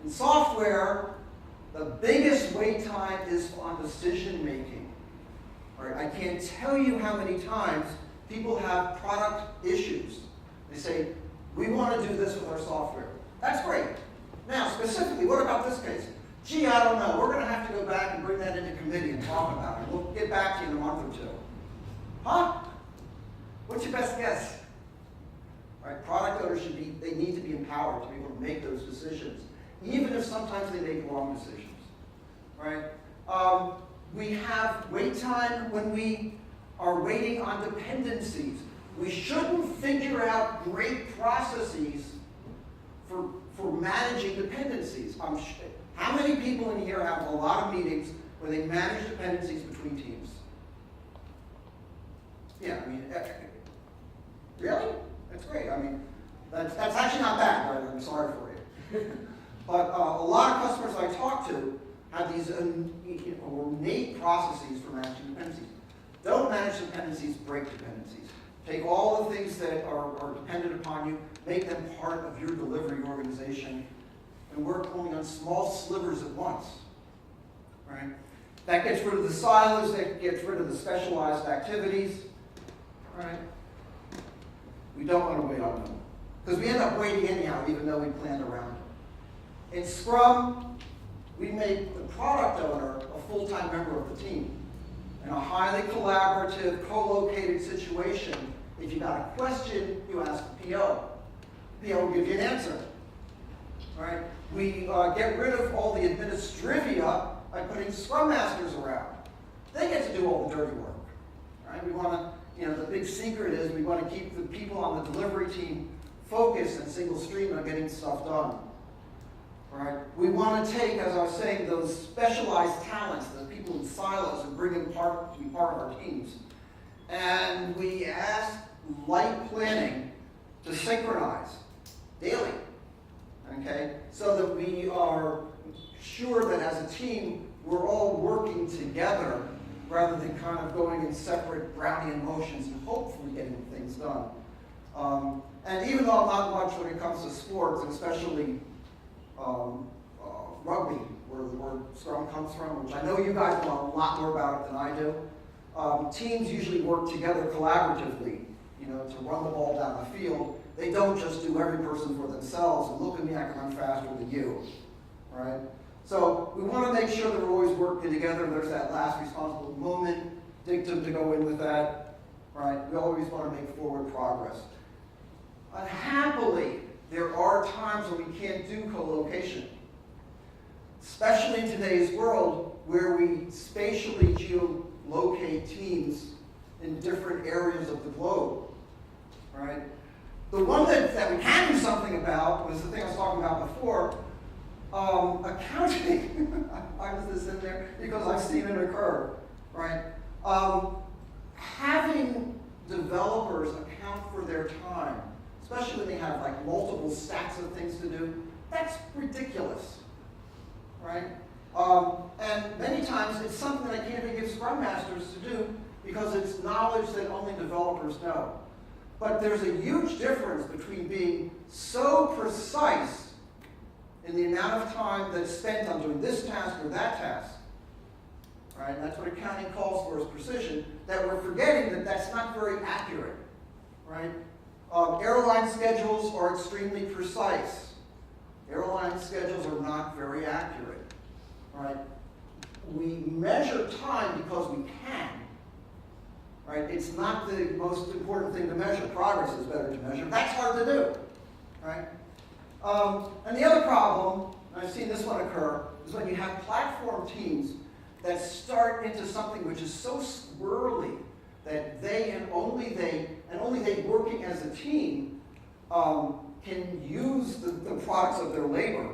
In software, the biggest wait time is on decision making. Right? I can't tell you how many times people have product issues. They say, we want to do this with our software. That's great. Now, specifically, what about this case? Gee, I don't know. We're going to have to go back and bring that into committee and talk about it. We'll get back to you in a month or two. Huh? What's your best guess? Right? Product owners they need to be empowered to be able to make those decisions, even if sometimes they make wrong decisions. Right? We have wait time when we are waiting on dependencies. We shouldn't figure out great processes for managing dependencies. How many people in here have a lot of meetings where they manage dependencies between teams? Yeah, really? That's great. That's actually not bad, right? I'm sorry for you. But a lot of customers I talk to have these innate processes for managing dependencies. Don't manage dependencies, break dependencies. Take all the things that are dependent upon you, make them part of your delivery organization, and work only on small slivers at once. Right? That gets rid of the silos, that gets rid of the specialized activities. Right? We don't want to wait on them. Because we end up waiting anyhow, even though we planned around it. In Scrum, we make the product owner a full-time member of the team. In a highly collaborative, co-located situation, if you got a question, you ask the PO. The PO will give you an answer. Right? We get rid of all the administrivia by putting Scrum Masters around. They get to do all the dirty work. Right? We want to, the big secret is we want to keep the people on the delivery team focused and single stream on getting stuff done. Right? We want to take, as I was saying, those specialized talents, the people in silos, and bring them to be part of our teams. And we ask light planning to synchronize daily, okay? So that we are sure that as a team, we're all working together rather than kind of going in separate Brownian motions and hopefully getting things done. And even though I'm not much when it comes to sports, and especially rugby, where the word Scrum comes from, which I know you guys know a lot more about it than I do. Teams usually work together collaboratively, to run the ball down the field. They don't just do every person for themselves and look at me, I can run faster than you, right? So we want to make sure that we're always working together. There's that last responsible moment dictum to go in with that, right? We always want to make forward progress. Unhappily, there are times when we can't do co-location. Especially in today's world, where we spatially geolocate teams in different areas of the globe, right? The one that we can do something about was the thing I was talking about before, accounting. Why is this in there? Because I've seen it occur, right? Having developers account for their time, especially when they have like multiple stacks of things to do, that's ridiculous, right? And many times it's something that I can't even give Scrum Masters to do because it's knowledge that only developers know. But there's a huge difference between being so precise in the amount of time that's spent on doing this task or that task, right? And that's what accounting calls for, is precision, that we're forgetting that that's not very accurate, right? Airline schedules are extremely precise. Airline schedules are not very accurate, right? We measure time because we can, right? It's not the most important thing to measure. Progress is better to measure. That's hard to do, right? And the other problem, and I've seen this one occur, is when you have platform teams that start into something which is so swirly that they and only they working as a team can use the products of their labor.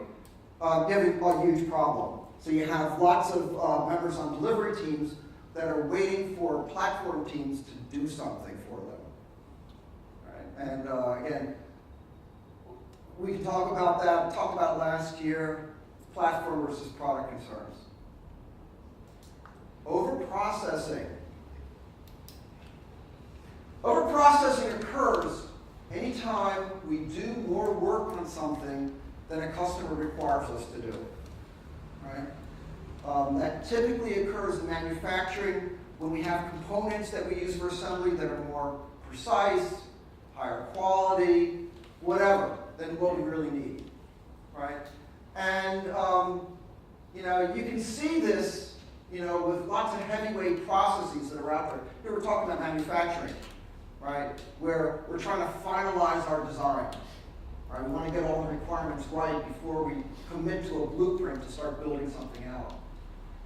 You have a huge problem. So you have lots of members on delivery teams that are waiting for platform teams to do something for them. Right? And again, we can talk about that. We talked about last year, platform versus product concerns. Overprocessing. Overprocessing occurs anytime we do more work on something than a customer requires us to do. Right? That typically occurs in manufacturing when we have components that we use for assembly that are more precise, higher quality, whatever, than what we really need. Right? And you can see this with lots of heavyweight processes that are out there. Here we're talking about manufacturing, right? Where we're trying to finalize our design. Right? We want to get all the requirements right before we commit to a blueprint to start building something out.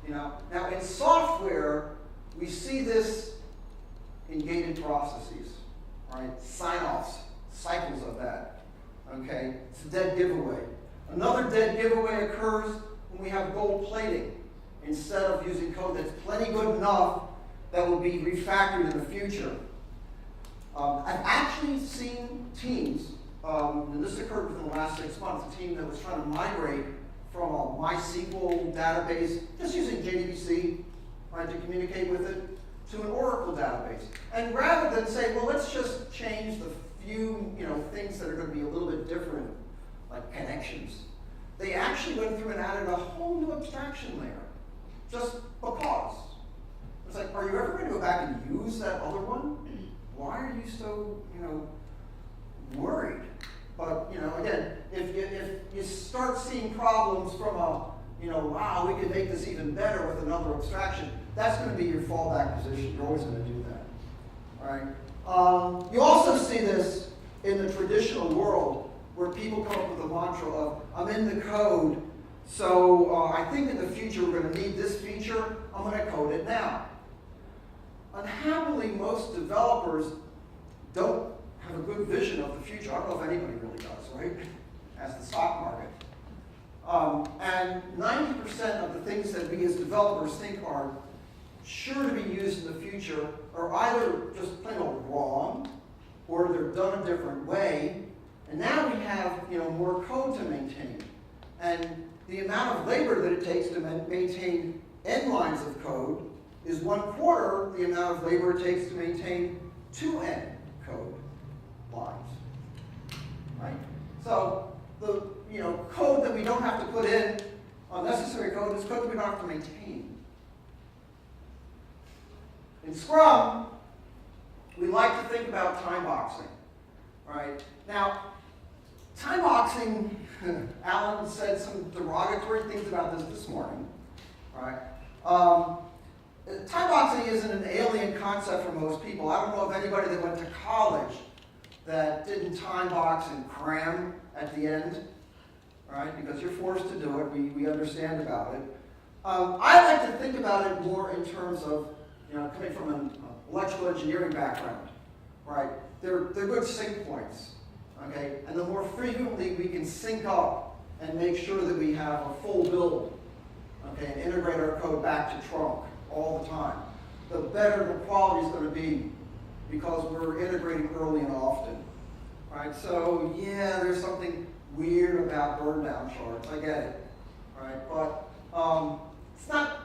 Now in software, we see this in gated processes, right? Sign-offs, cycles of that. Okay, it's a dead giveaway. Another dead giveaway occurs when we have gold plating instead of using code that's plenty good enough that will be refactored in the future. I've actually seen teams, and this occurred within the last 6 months, a team that was trying to migrate from a MySQL database, just using JDBC, right, to communicate with it, to an Oracle database. And rather than say, well, let's just change the few things that are going to be a little bit different, like connections, they actually went through and added a whole new abstraction layer, just because. It's like, are you ever going to go back and use that other one? Why are you so, worried? But, again, if you start seeing problems from a, wow, we could make this even better with another abstraction, that's going to be your fallback position. You're always going to do that, right? You also see this in the traditional world where people come up with a mantra of, I'm in the code, so I think in the future we're going to need this feature, I'm going to code it now. Unhappily, most developers don't have a good vision of the future. I don't know if anybody really does, right? As the stock market. And 90% of the things that we as developers think are sure to be used in the future are either just plain old wrong, or they're done a different way. And now we have more code to maintain. And the amount of labor that it takes to maintain n lines of code is 1/4 the amount of labor it takes to maintain 2n code lines, right? So the code that we don't have to put in, unnecessary code, is code that we don't have to maintain. In Scrum, we like to think about time boxing, right? Now, time boxing, Alan said some derogatory things about this morning, right? Time boxing isn't an alien concept for most people. I don't know of anybody that went to college that didn't time box and cram at the end, right? Because you're forced to do it. We understand about it. I like to think about it more in terms of, coming from an electrical engineering background, right? They're good sync points, okay? And the more frequently we can sync up and make sure that we have a full build, okay, and integrate our code back to trunk all the time, the better the quality is going to be because we're integrating early and often, right? So yeah, there's something weird about burn down charts. I get it, right? But it's not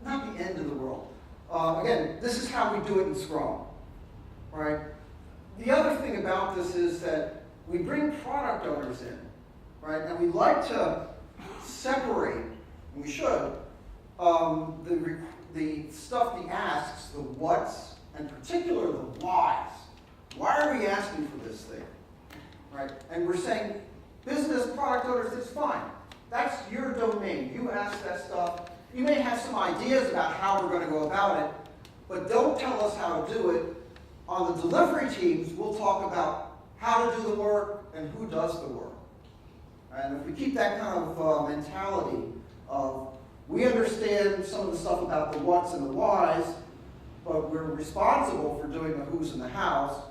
the end of the world. Again, this is how we do it in Scrum, right? The other thing about this is that we bring product owners in, right? And we like to separate, and we should, the stuff, the asks, the whats, and particularly the whys. Why are we asking for this thing, right? And we're saying, business product owners, it's fine. That's your domain. You ask that stuff. You may have some ideas about how we're going to go about it, but don't tell us how to do it. On the delivery teams, we'll talk about how to do the work and who does the work. And if we keep that kind of mentality of, we understand some of the stuff about the whats and the whys, but we're responsible for doing the who's and the hows.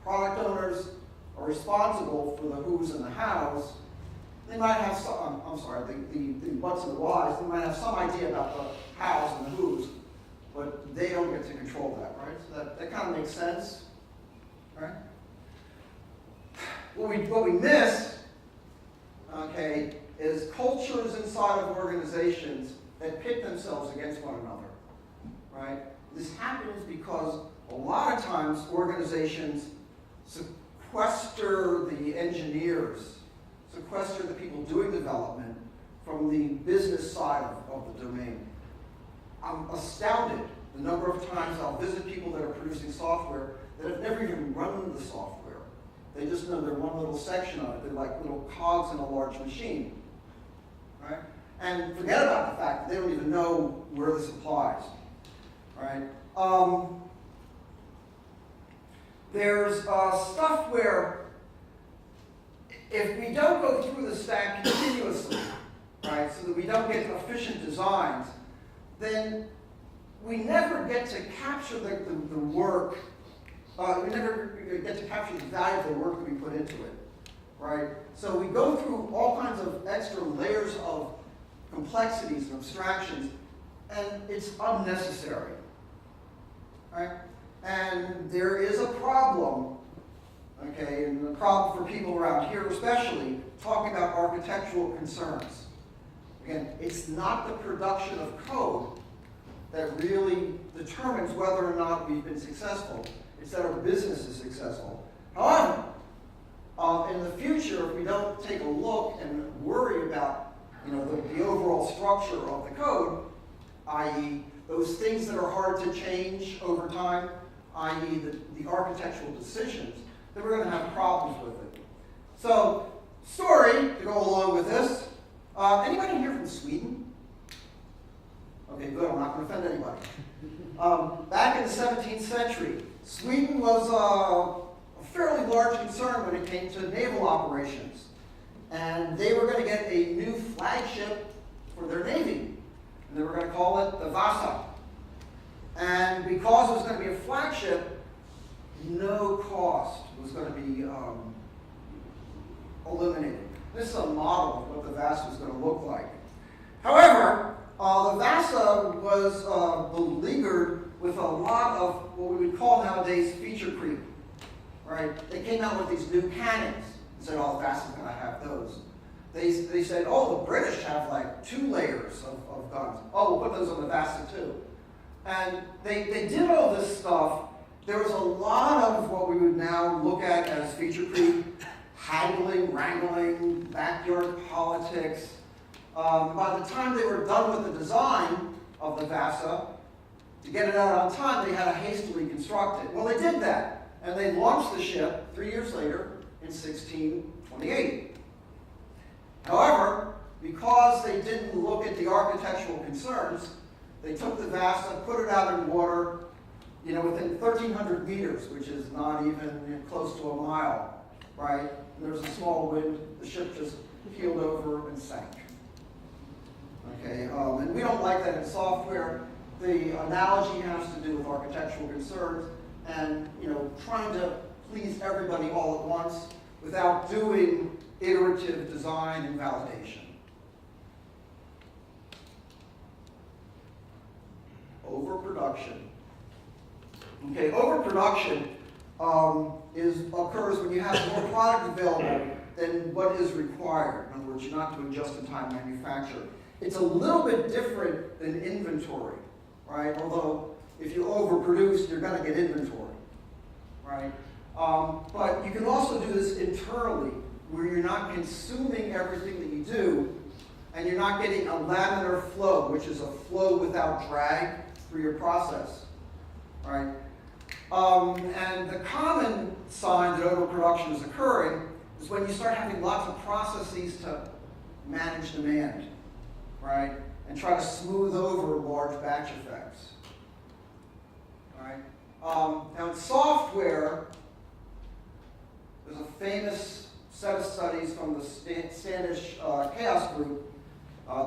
Product owners are responsible for the who's and the hows. They might have some, the whats and the whys, they might have some idea about the hows and the who's, but they don't get to control that, right? So that kind of makes sense, right? What we miss, okay, is cultures inside of organizations that pit themselves against one another, right? This happens because a lot of times organizations sequester the engineers, sequester the people doing development from the business side of the domain. I'm astounded the number of times I'll visit people that are producing software that have never even run the software. They just know they're one little section of it. They're like little cogs in a large machine, right? And forget about the fact that they don't even know where this applies, right? There's stuff where if we don't go through the stack continuously, right, so that we don't get efficient designs, then we never get to capture the work. We never get to capture the value of the work that we put into it, right? So we go through all kinds of extra layers of complexities and abstractions, and it's unnecessary, right? And there is a problem, okay, and the problem for people around here especially, talking about architectural concerns. Again, it's not the production of code that really determines whether or not we've been successful. It's that our business is successful. However, in the future, if we don't take a look and worry about the overall structure of the code, i.e. those things that are hard to change over time, i.e. the architectural decisions, then we're going to have problems with it. So, story to go along with this. Anybody here from Sweden? Okay, good, I'm not going to offend anybody. Back in the 17th century, Sweden was a fairly large concern when it came to naval operations. And they were going to get a new flagship for their navy. And they were going to call it the Vasa. And because it was going to be a flagship, no cost was going to be eliminated. This is a model of what the Vasa was going to look like. However, the Vasa was beleaguered with a lot of what we would call nowadays feature creep. Right? They came out with these new cannons and said, oh, the Vasa's going to have those. They said, oh, the British have like 2 layers of guns. Oh, we'll put those on the Vasa too. And they did all this stuff. There was a lot of what we would now look at as feature creep, haggling, wrangling, backyard politics. By the time they were done with the design of the Vasa, to get it out on time, they had to hastily construct it. Well, they did that, and they launched the ship 3 years later in 1628. However, because they didn't look at the architectural concerns, they took the Vasa, put it out in water, within 1,300 meters, which is not even close to a mile, right? And there was a small wind, the ship just keeled over and sank. Okay, and we don't like that in software. The analogy has to do with architectural concerns and trying to please everybody all at once without doing iterative design and validation. Overproduction. Okay, overproduction occurs when you have more product available than what is required. In other words, you're not doing just-in-time manufacture. It's a little bit different than inventory, right? Although if you overproduce, you're going to get inventory, right? But you can also do this internally, where you're not consuming everything that you do, and you're not getting a laminar flow, which is a flow without drag through your process, right? And the common sign that overproduction is occurring is when you start having lots of processes to manage demand, right? And try to smooth over large batch effects, right? Now in software, there's a famous set of studies from the Standish Chaos Group.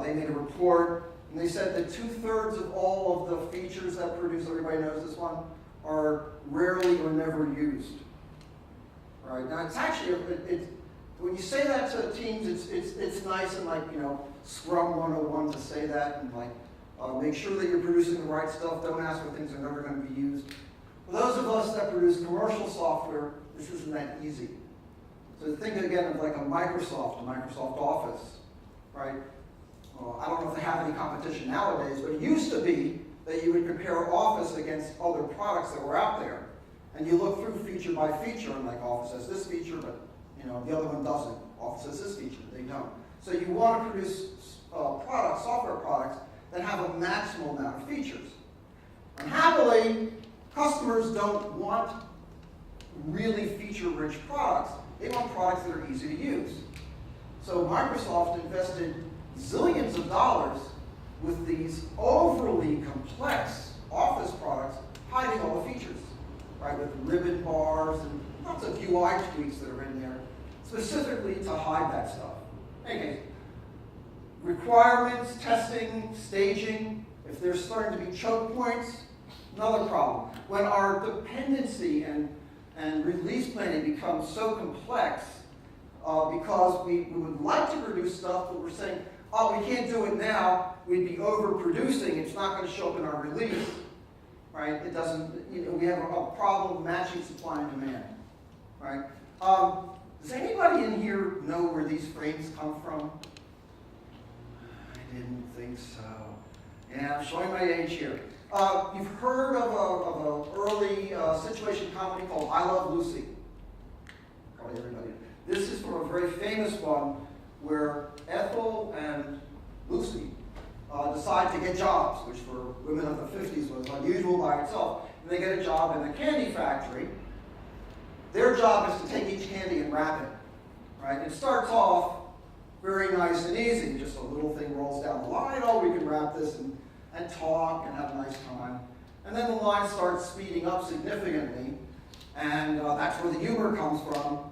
They made a report, and they said that 2/3 of all of the features that produce, everybody knows this one, are rarely or never used. Right? Now it's actually, when you say that to teams, it's nice and Scrum 101 to say that and make sure that you're producing the right stuff. Don't ask for things that are never going to be used. For those of us that produce commercial software, this isn't that easy. So think again of like a Microsoft Office, right? Well, I don't know if they have any competition nowadays, but it used to be that you would compare Office against other products that were out there. And you look through feature by feature, and Office has this feature, but the other one doesn't. Office has this feature, they don't. So you want to produce software products that have a maximal amount of features. Unhappily, customers don't want really feature-rich products. They want products that are easy to use. So Microsoft invested zillions of dollars with these overly complex Office products hiding all the features, right? With ribbon bars and lots of UI tweaks that are in there, specifically to hide that stuff. Okay. Requirements, testing, staging, if there's starting to be choke points, another problem. When our dependency and release planning becomes so complex because we would like to produce stuff, but we're saying, oh, we can't do it now, we'd be overproducing, it's not going to show up in our release, right? It doesn't, we have a problem matching supply and demand, right? Does anybody in here know where these frames come from? I didn't think so. Yeah, I'm showing my age here. You've heard of an early situation comedy called I Love Lucy. Probably everybody. This is from a very famous one where Ethel and Lucy decide to get jobs, which for women of the 50s was unusual by itself. And they get a job in the candy factory. Their job is to take each candy and wrap it. Right? It starts off very nice and easy. Just a little thing rolls down the line. Oh, we can wrap this and talk and have a nice time. And then the line starts speeding up significantly. And that's where the humor comes from.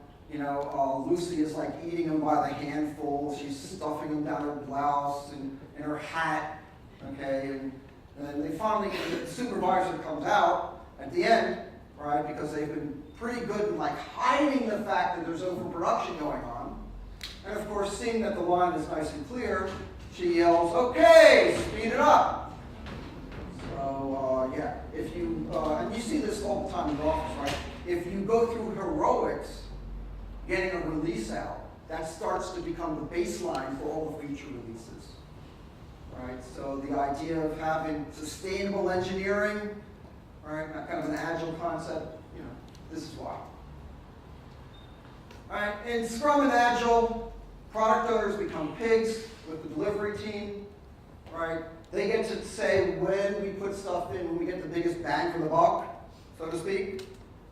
Lucy is like eating them by the handful. She's stuffing them down her blouse and in her hat. Okay, and then they finally, the supervisor comes out at the end, right? Because they've been pretty good in hiding the fact that there's overproduction going on. And of course, seeing that the line is nice and clear, she yells, "Okay, speed it up." So yeah, if you and you see this all the time in the office, right? If you go through heroics, getting a release out, that starts to become the baseline for all the feature releases, right? So the idea of having sustainable engineering, right, kind of an agile concept, this is why. All right, in Scrum and Agile, product owners become pigs with the delivery team, right? They get to say when we put stuff in, when we get the biggest bang for the buck, so to speak,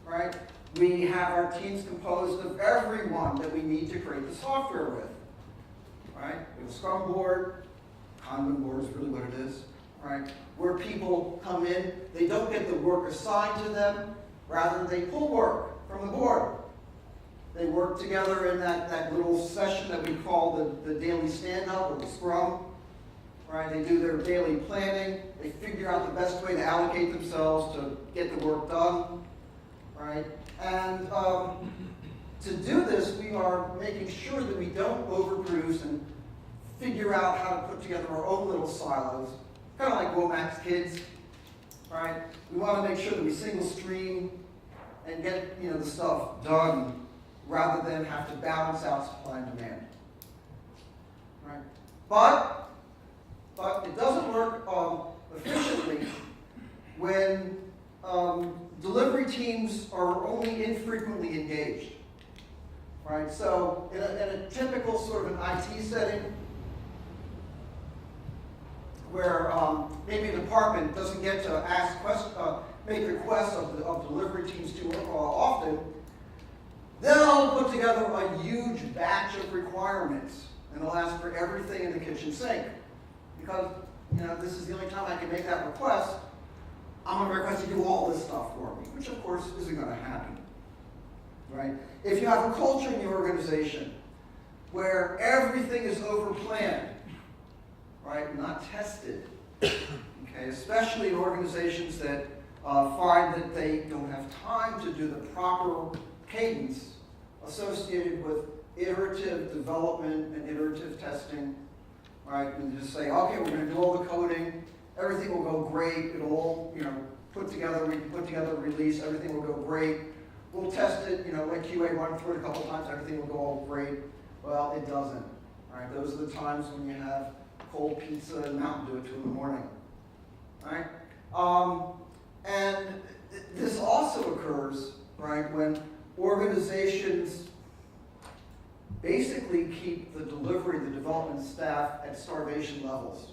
right? We have our teams composed of everyone that we need to create the software with, right? We have a Scrum board, Kanban board is really what it is, right? Where people come in, they don't get the work assigned to them, rather they pull work from the board. They work together in that little session that we call the daily stand-up or the Scrum, right? They do their daily planning. They figure out the best way to allocate themselves to get the work done, right? And to do this, we are making sure that we don't overproduce and figure out how to put together our own little silos, kind of like Womack's kids, right? We want to make sure that we single stream and get the stuff done rather than have to balance out supply and demand, right? But it doesn't work efficiently when delivery teams are only infrequently engaged, right? So in a typical sort of an IT setting, where maybe a department doesn't get to make requests of delivery teams too often, they'll put together a huge batch of requirements, and they'll ask for everything in the kitchen sink. Because this is the only time I can make that request, I'm going to request you do all this stuff for me, which of course isn't going to happen, right? If you have a culture in your organization where everything is over-planned, right, not tested, okay, especially in organizations that find that they don't have time to do the proper cadence associated with iterative development and iterative testing, right, and just say, okay, we're going to do all the coding, everything will go great, it'll all, we can put together a release, everything will go great, we'll test it, let QA run through it a couple times, everything will go all great. Well, it doesn't, right? Those are the times when you have cold pizza and Mountain Dew at 2 in the morning, right? And this also occurs, right, when organizations basically keep the delivery, the development staff at starvation levels,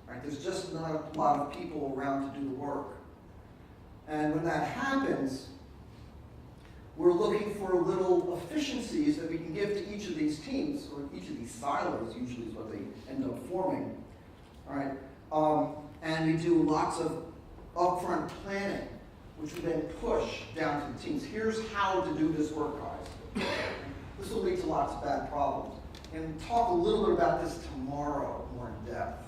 right? There's just not a lot of people around to do the work. And when that happens, we're looking for little efficiencies that we can give to each of these teams, or each of these silos usually is what they end up forming, all right? And we do lots of upfront planning, which we then push down to the teams. Here's how to do this work, guys. This will lead to lots of bad problems. And we'll talk a little bit about this tomorrow more in depth.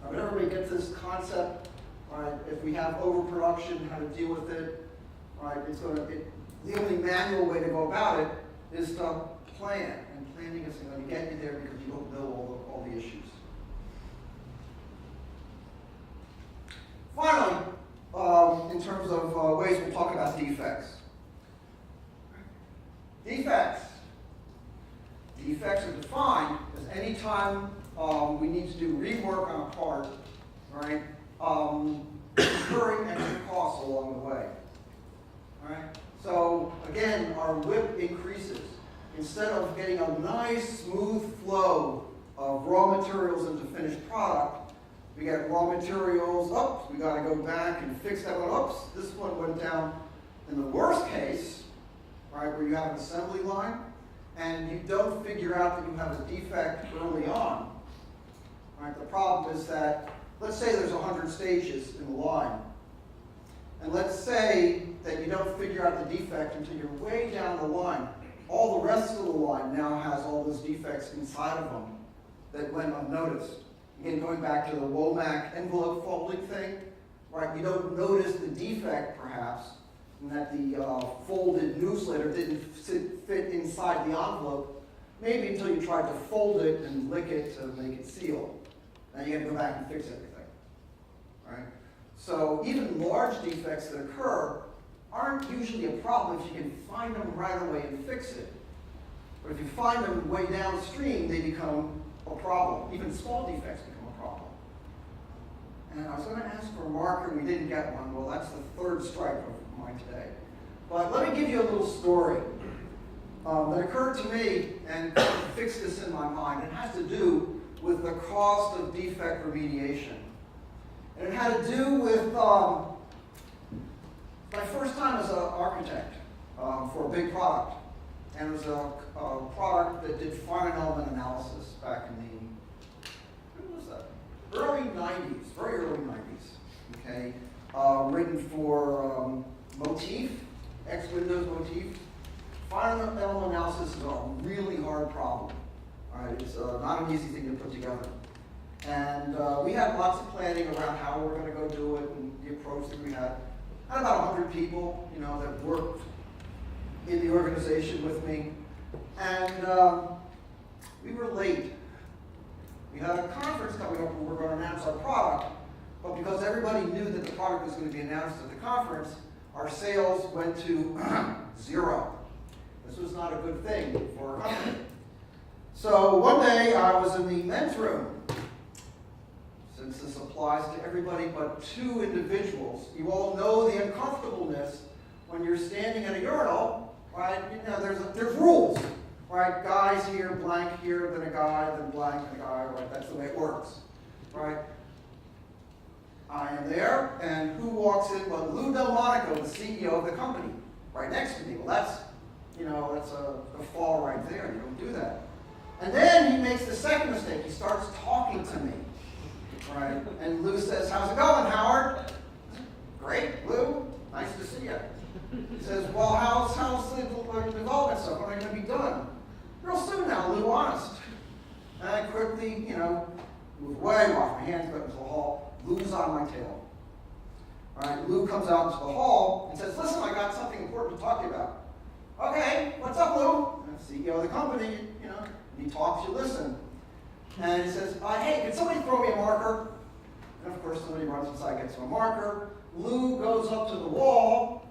But everybody gets this concept, right? If we have overproduction, how to deal with it, right? The only manual way to go about it is to plan. And planning is going to get you there because you don't know all the issues. Finally, in terms of ways we'll talk about defects. Defects are defined as any time we need to do rework on a part, right? Incurring extra costs along the way. All right? So again, our WIP increases. Instead of getting a nice, smooth flow of raw materials into finished product, we get raw materials, oops, we got to go back and fix that one. Oops, this one went down. In the worst case, right, where you have an assembly line, and you don't figure out that you have a defect early on. Right? The problem is that, let's say there's 100 stages in the line, and let's say that you don't figure out the defect until you're way down the line. All the rest of the line now has all those defects inside of them that went unnoticed. Again, going back to the Womack envelope folding thing, right? You don't notice the defect, perhaps, and that the folded newsletter didn't fit inside the envelope, maybe until you tried to fold it and lick it to make it seal. Now you got to go back and fix everything, right? So even large defects that occur aren't usually a problem if you can find them right away and fix it. But if you find them way downstream, they become a problem. Even small defects become a problem. And I was going to ask for a marker, and we didn't get one. Well, that's the third strike of mine today. But let me give you a little story that occurred to me and kind of fixed this in my mind. It has to do with the cost of defect remediation. And it had to do with my first time as an architect for a big product. And it was a product that did finite element analysis back in the, when was that? Early 90s, very early 90s, okay? Written for Motif, X-Windows Motif. Finite element analysis is a really hard problem. All right, it's not an easy thing to put together. And we had lots of planning around how we were going to go do it and the approach that we had. I had about 100 people, that worked in the organization with me. And we were late. We had a conference coming up where we were going to announce our product, but because everybody knew that the product was going to be announced at the conference, our sales went to 0. This was not a good thing for our company. So one day I was in the men's room. Since this applies to everybody but 2 individuals, you all know the uncomfortableness when you're standing at a urinal, right? There's rules, right? Guys here, blank here, then a guy, then blank, and a guy, right? That's the way it works, right? I am there, and who walks in but Lou Delmonico, the CEO of the company, right next to me. Well, that's a fall right there. You don't do that. And then he makes the second mistake. He starts talking to me. Right. And Lou says, "How's it going, Howard?" "Great, Lou. Nice to see you." He says, "Well, how's the development stuff? When are you going to be done?" "Real soon now, Lou, honest." And I quickly, move away, wash my hands, go into the hall. Lou's on my tail. All right, Lou comes out into the hall and says, "Listen, I got something important to talk to you about." "Okay, what's up, Lou?" And the CEO of the company, and he talks, you listen. And he says, "Hey, can somebody throw me a marker?" And of course, somebody runs inside, gets him a marker. Lou goes up to the wall.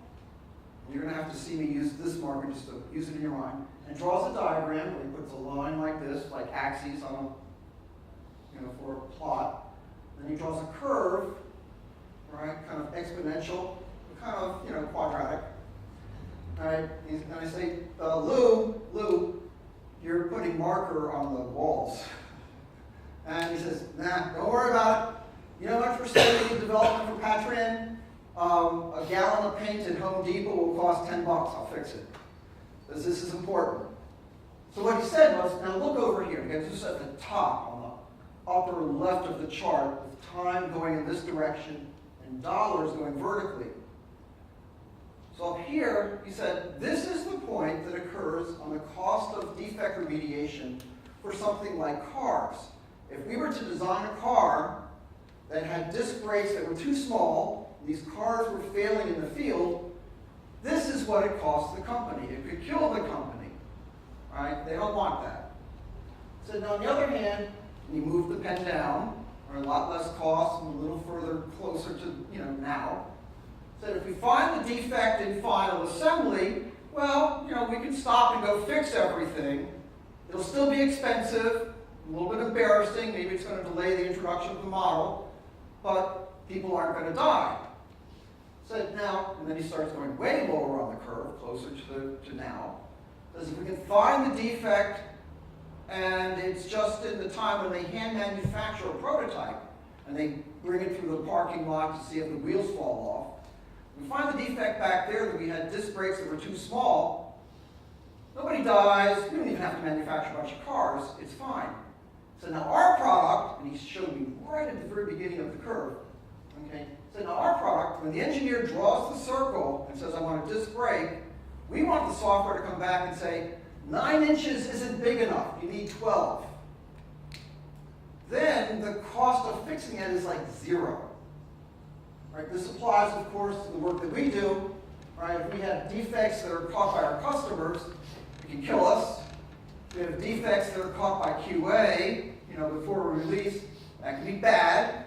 And you're going to have to see me use this marker just to use it in your mind. And draws a diagram where he puts a line like this, like axes on for a plot. Then he draws a curve, right, kind of exponential, kind of, quadratic. All right, and I say, Lou, you're putting marker on the walls. And he says, "Nah, don't worry about it. You know how much we're spending in development for Patran? A gallon of paint at Home Depot will cost $10. I'll fix it. This is important." So what he said was, now look over here. Again, this is at the top, on the upper left of the chart, with time going in this direction and dollars going vertically. So up here, he said, this is the point that occurs on the cost of defect remediation for something like cars. If we were to design a car that had disc brakes that were too small, these cars were failing in the field, this is what it costs the company. It could kill the company, right? They don't want that. So now on the other hand, we move the pen down, or a lot less cost, and a little further closer to, now. So if we find the defect in final assembly, well, we can stop and go fix everything. It'll still be expensive, a little bit embarrassing, maybe it's going to delay the introduction of the model, but people aren't going to die. So now, and then he starts going way lower on the curve, closer to now. Says if we can find the defect, and it's just in the time when they hand manufacture a prototype, and they bring it through the parking lot to see if the wheels fall off. We find the defect back there that we had disc brakes that were too small. Nobody dies. We don't even have to manufacture a bunch of cars. It's fine. So now our product, and he showed me right at the very beginning of the curve, okay? So now our product, when the engineer draws the circle and says, I want a disc brake, we want the software to come back and say, 9 inches isn't big enough, you need 12. Then the cost of fixing it is like 0. Right? This applies, of course, to the work that we do. Right? If we have defects that are caught by our customers, it can kill us. If we have defects that are caught by QA, before we release, that can be bad.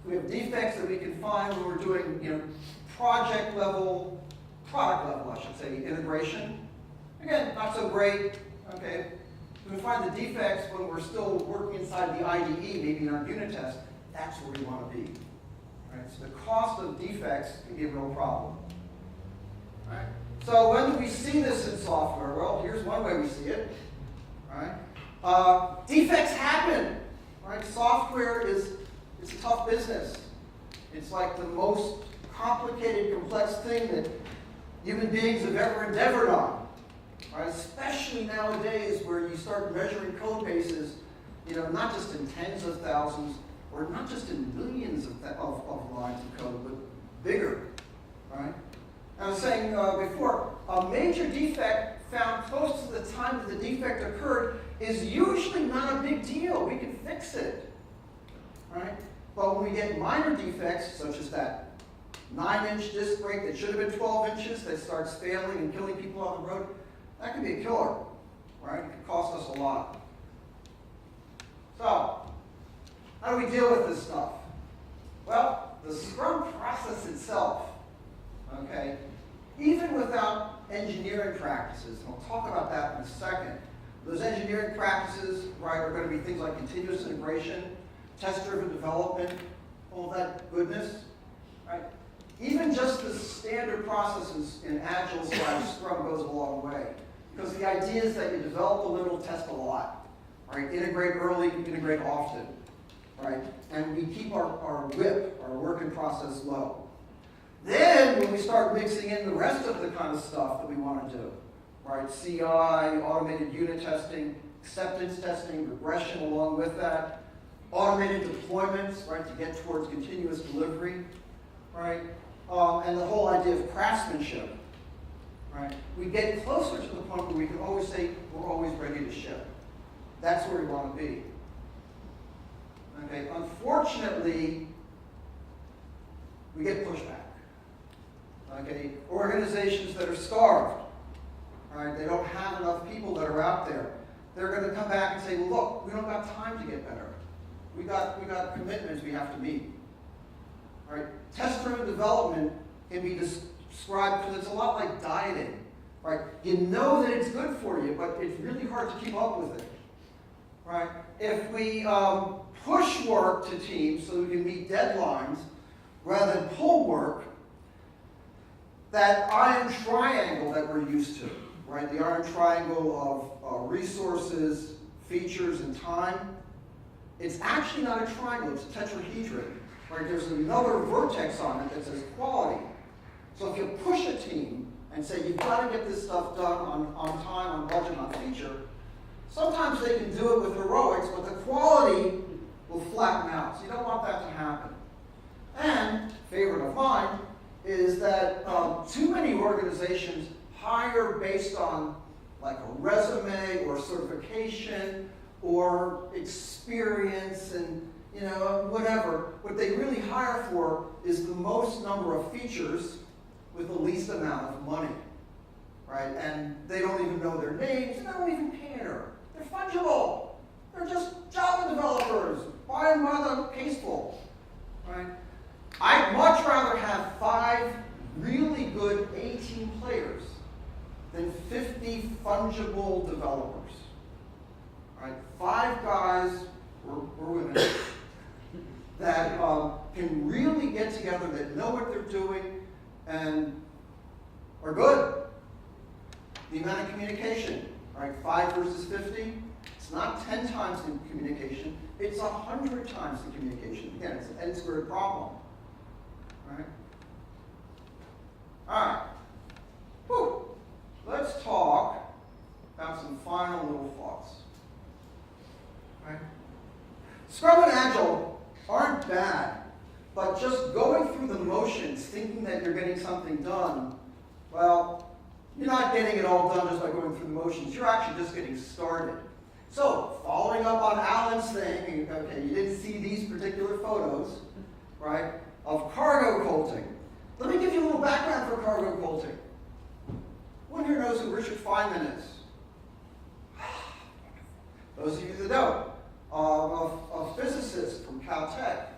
If we have defects that we can find when we're doing, project level, product level, I should say, integration. Again, not so great. Okay. If we find the defects when we're still working inside the IDE, maybe in our unit test, that's where we want to be. Right? So the cost of defects can be a real problem. Right? So when do we see this in software? Well, here's one way we see it. Right? Defects happen. Right? Software is a tough business. It's like the most complicated, complex thing that human beings have ever endeavored on. Right? Especially nowadays where you start measuring code bases, not just in tens of thousands, or not just in millions of lines of code, but bigger. Right? I was saying before, a major defect found close to the time that the defect occurred is usually not a big deal. We can fix it. right? But when we get minor defects, such as that 9-inch disc brake that should have been 12 inches that starts failing and killing people on the road, that can be a killer, right? It can cost us a lot. So, how do we deal with this stuff? Well, the Scrum process itself, okay, even without engineering practices, and we'll talk about that in a second, those engineering practices, right, are going to be things like continuous integration, test-driven development, all that goodness, right? Even just the standard processes in Agile/Scrum goes a long way. Because the idea is that you develop a little, test a lot, right? Integrate early, integrate often, right? And we keep our WIP, our work in process, low. Then, when we start mixing in the rest of the kind of stuff that we want to do, right? CI, automated unit testing, acceptance testing, regression along with that, automated deployments, right, to get towards continuous delivery, right? And the whole idea of craftsmanship, right? We get closer to the point where we can always say, we're always ready to ship. That's where we want to be. Okay, unfortunately, we get pushback. Okay, organizations that are starved, right? They don't have enough people that are out there. They're going to come back and say, well, look, we don't got time to get better. We got commitments we have to meet. Right? Test-driven development can be described because it's a lot like dieting. Right? You know that it's good for you, but it's really hard to keep up with it. Right? If we push work to teams so we can meet deadlines rather than pull work, that iron triangle that we're used to, right? The iron triangle of resources, features, and time, it's actually not a triangle, it's a tetrahedron. Right? There's another vertex on it that says quality. So if you push a team and say, you've got to get this stuff done on time, on budget, on feature, sometimes they can do it with heroics, but the quality will flatten out. So you don't want that to happen. And, favorite of mine, is that too many organizations hire based on like a resume or certification or experience and whatever. What they really hire for is the most number of features with the least amount of money, right? And they don't even know their names, they don't even care. They're fungible. They're just Java developers. Buy them by the caseful, right? I'd much rather have 5 really good A-team players than 50 fungible developers, right? 5 guys or women that can really get together, that know what they're doing, and are good. The amount of communication, right? 5 versus 50, it's not 10 times the communication, it's 100 times the communication. Again, it's an n-squared problem, right? All right. Whew. Let's talk about some final little thoughts. Right? Scrum and Agile aren't bad, but just going through the motions, thinking that you're getting something done, well, you're not getting it all done just by going through the motions. You're actually just getting started. So, following up on Alan's thing, okay, you didn't see these particular photos, right, of cargo colting. Let me give you a little background for cargo colting. Who here knows who Richard Feynman is? Those of you that don't. A physicist from Caltech,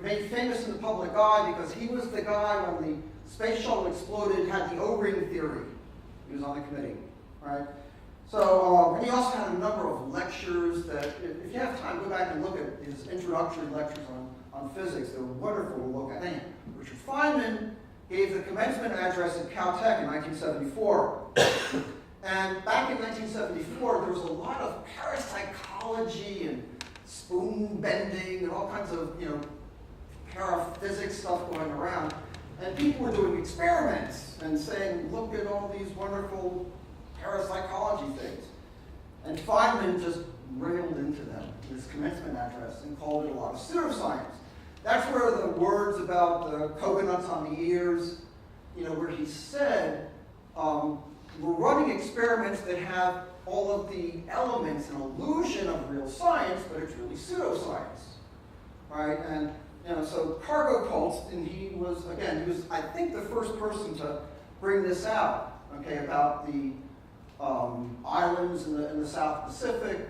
made famous in the public eye because he was the guy when the space shuttle exploded, had the O-ring theory. He was on the committee, right? So, and he also had a number of lectures that, if you have time, go back and look at his introductory lectures on physics. They're wonderful to look at. Anyway, Richard Feynman gave the commencement address at Caltech in 1974. And back in 1974, there was a lot of parapsychology and spoon bending and all kinds of, paraphysics stuff going around. And people were doing experiments and saying, look at all these wonderful parapsychology things. And Feynman just railed into them in his commencement address and called it a lot of pseudoscience. That's where the words about the coconuts on the ears, where he said, we're running experiments that have all of the elements and illusion of real science, but it's really pseudoscience. right? And so cargo cults, and he was, I think, the first person to bring this out, okay, about the islands in the South Pacific.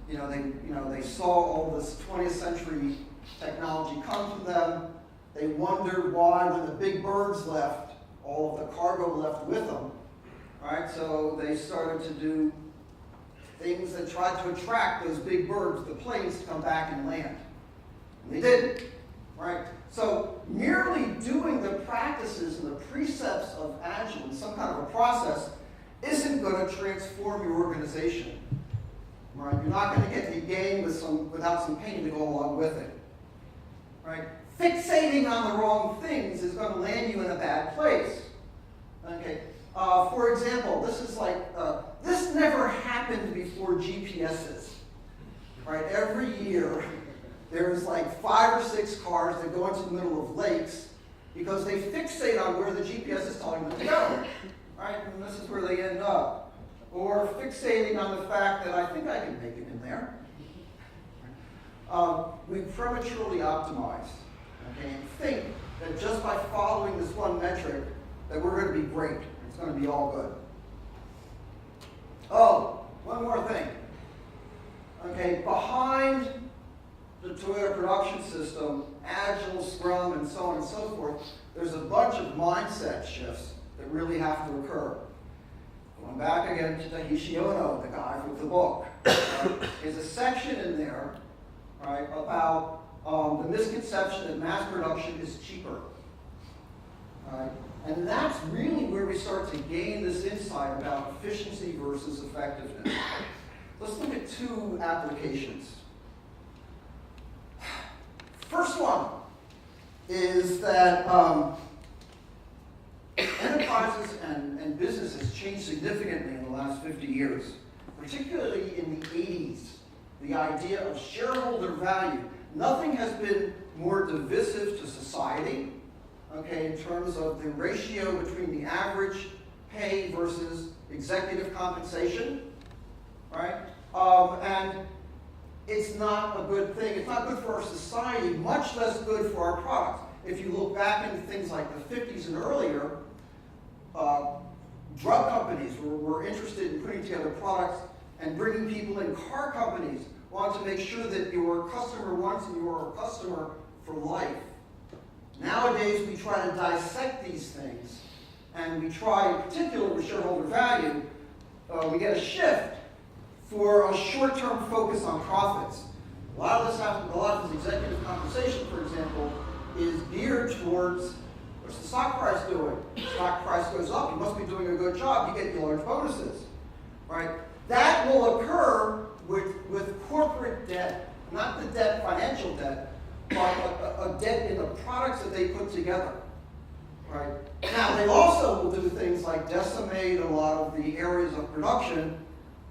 They saw all this 20th century technology come to them. They wondered why, when the big birds left, all of the cargo left with them, right? So they started to do things that tried to attract those big birds, the planes, to come back and land. And they didn't, right? So merely doing the practices and the precepts of Agile in some kind of a process isn't going to transform your organization, right? You're not going to get the gain without some pain to go along with it, right? Fixating on the wrong things is going to land you in a bad place. Okay. For example, this is like this never happened before GPSs, right? Every year, there's like 5 or 6 cars that go into the middle of lakes because they fixate on where the GPS is telling them to go, right? And this is where they end up. Or fixating on the fact that I think I can make it in there. We prematurely optimize, okay, and think that just by following this one metric that we're going to be great. It's going to be all good. Oh, one more thing. Okay, behind the Toyota production system, Agile, Scrum, and so on and so forth, there's a bunch of mindset shifts that really have to occur. Going back again to Tahishi Ono, the guy with the book, there's a section in there, right, about the misconception that mass production is cheaper. Right? And that's really where we start to gain this insight about efficiency versus effectiveness. Let's look at 2 applications. First one is that enterprises and businesses changed significantly in the last 50 years, particularly in the 80s. The idea of shareholder value. Nothing has been more divisive to society, okay, in terms of the ratio between the average pay versus executive compensation, right? And it's not a good thing. It's not good for our society, much less good for our products. If you look back into things like the 50s and earlier, drug companies were interested in putting together products and bringing people in. Car companies wanted to make sure that you were a customer once and you were a customer for life. Nowadays, we try to dissect these things, and we try, in particular with shareholder value, we get a shift for a short-term focus on profits. A lot of this executive compensation, for example, is geared towards what's the stock price doing? The stock price goes up, you must be doing a good job, you get large bonuses, right? That will occur with corporate debt, not the debt, financial debt, but a debt in the products that they put together, right? Now, they also will do things like decimate a lot of the areas of production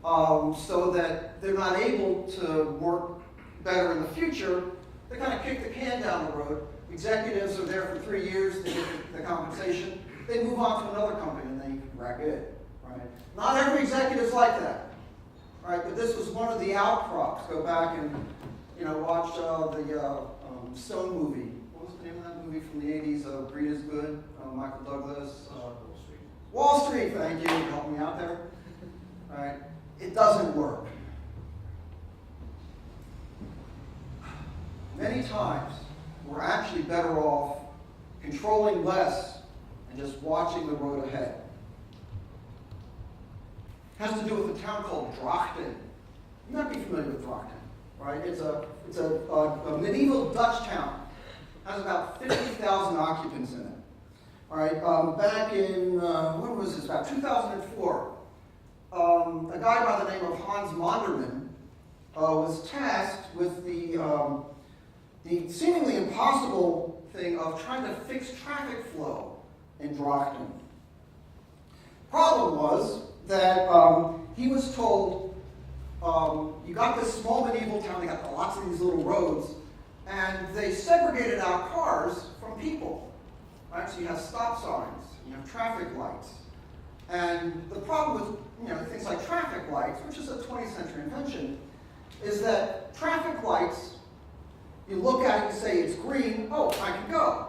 so that they're not able to work better in the future. They kind of kick the can down the road. Executives are there for 3 years, they get the compensation. They move on to another company and they wreck it, right? Not every executive's like that, right? But this was one of the outcrops. Go back and watch the Stone movie. What was the name of that movie from the 80s? Greed is Good, Michael Douglas. Wall Street. Wall Street, thank you. Help me out there. All right. It doesn't work. Many times, we're actually better off controlling less and just watching the road ahead. It has to do with a town called Drachten. You might be familiar with Drachten, right? It's a medieval Dutch town. It has about 50,000 occupants in it. All right, back in, when was this? About 2004, a guy by the name of Hans Monderman was tasked with the seemingly impossible thing of trying to fix traffic flow in Drachten. Problem was that he was told, you got this small medieval town, they got lots of these little roads, and they segregated out cars from people. Right? So you have stop signs, you have traffic lights. And the problem with things like traffic lights, which is a 20th century invention, is that traffic lights, You look at it and say it's green, oh, I can go.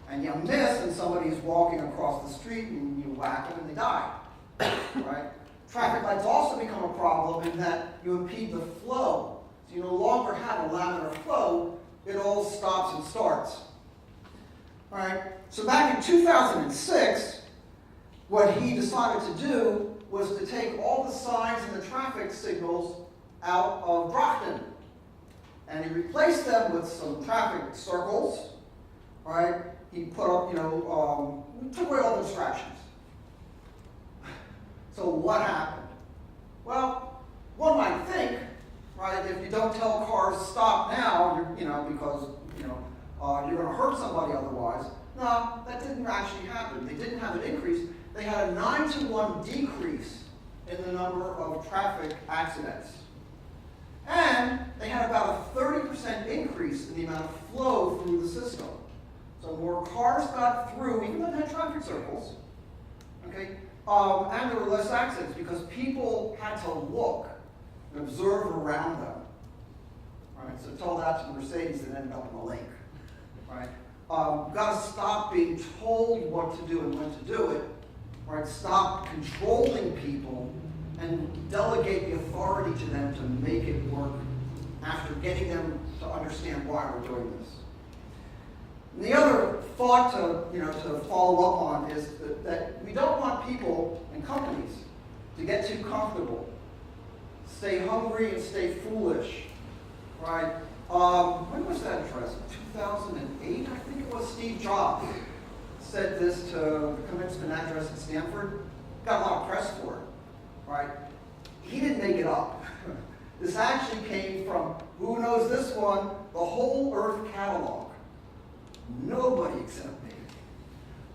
And you miss, and somebody's walking across the street, and you whack them, and they die. Right? Traffic lights also become a problem in that you impede the flow. So you no longer have a laminar flow, it all stops and starts. All right? So back in 2006, what he decided to do was to take all the signs and the traffic signals out of Brockton. And he replaced them with some traffic circles. All right? He put up, took away all the distractions. So what happened? Well, one might think, right, if you don't tell cars stop now, because you're going to hurt somebody otherwise. No, that didn't actually happen. They didn't have an increase. They had a 9-to-1 decrease in the number of traffic accidents. And they had about a 30% increase in the amount of flow through the system. So more cars got through, even though they had traffic circles, okay? And there were less accidents because people had to look and observe around them. Right? So told that to Mercedes and ended up in the lake. Right? Got to stop being told what to do and when to do it. Right? Stop controlling people and delegate the authority to them to make it work after getting them to understand why we're doing this. And the other thought to follow up on is that we don't want people and companies to get too comfortable, stay hungry and stay foolish, right? When was that address? 2008, I think it was. Steve Jobs said this to the commencement address at Stanford. Got a lot of press for it, right? He didn't make it up. This actually came from, who knows this one, the Whole Earth Catalog. Nobody except me.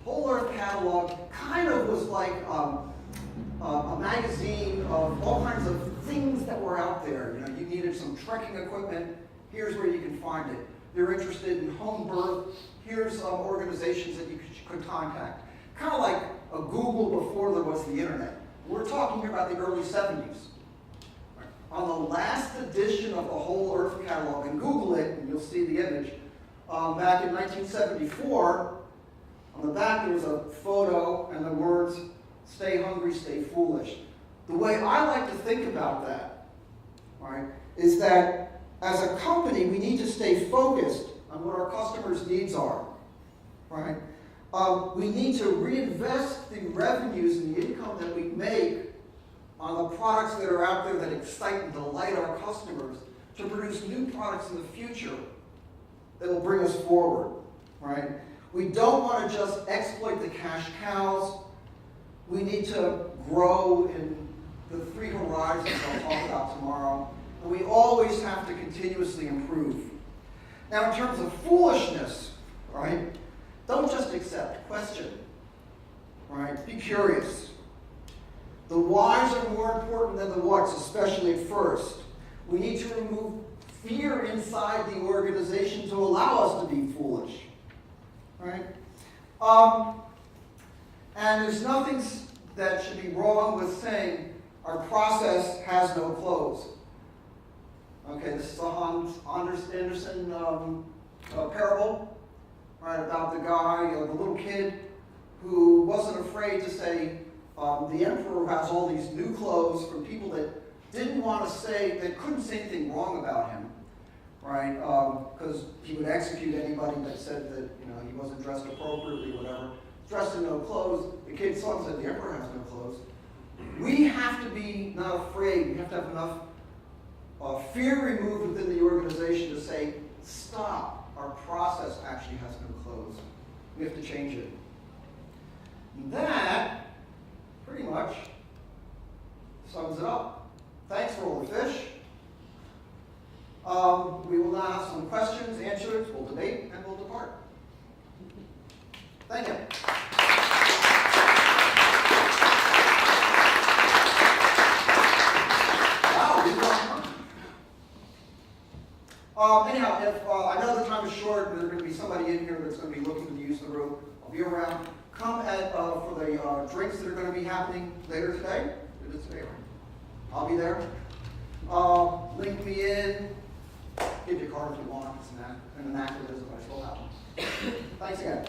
Whole Earth Catalog kind of was like a magazine of all kinds of things that were out there. You needed some trekking equipment. Here's where you can find it. You're interested in home birth. Here's organizations that you could contact. Kind of like a Google before there was the internet. We're talking here about the early 70s. On the last edition of the Whole Earth Catalog, and Google it, and you'll see the image. Back in 1974, on the back there was a photo and the words, "Stay hungry, stay foolish." The way I like to think about that, right, is that as a company, we need to stay focused on what our customers' needs are, right? We need to reinvest the revenues and the income that we make on the products that are out there that excite and delight our customers to produce new products in the future that will bring us forward, right? We don't want to just exploit the cash cows. We need to grow in the 3 horizons I'll talk about tomorrow. And we always have to continuously improve. Now, in terms of foolishness, right? Don't just accept, question, right? Be curious. The whys are more important than the whats, especially at first. We need to remove fear inside the organization to allow us to be foolish, right? And there's nothing that should be wrong with saying our process has no close. Okay, this is a Hans Andersen parable, right, about the guy, the little kid, who wasn't afraid to say, the emperor has all these new clothes from people that didn't want to say, that couldn't say anything wrong about him, right? Because he would execute anybody that said that he wasn't dressed appropriately, whatever. Dressed in no clothes. The kid's son said the emperor has no clothes. We have to be not afraid. We have to have enough fear removed within the organization to say, stop. Our process actually has no clothes. We have to change it. And that pretty much sums it up. Thanks for all the fish. We will now have some questions, answers, we'll debate, and we'll depart. Thank you. Anyhow, if I know the time is short, there's going to be somebody in here that's going to be looking to use the room. I'll be around. Come for the drinks that are going to be happening later today. It is today, right? I'll be there. Link me in. Give you a card if you want. It's an anachronism, but I still have them. Thanks again.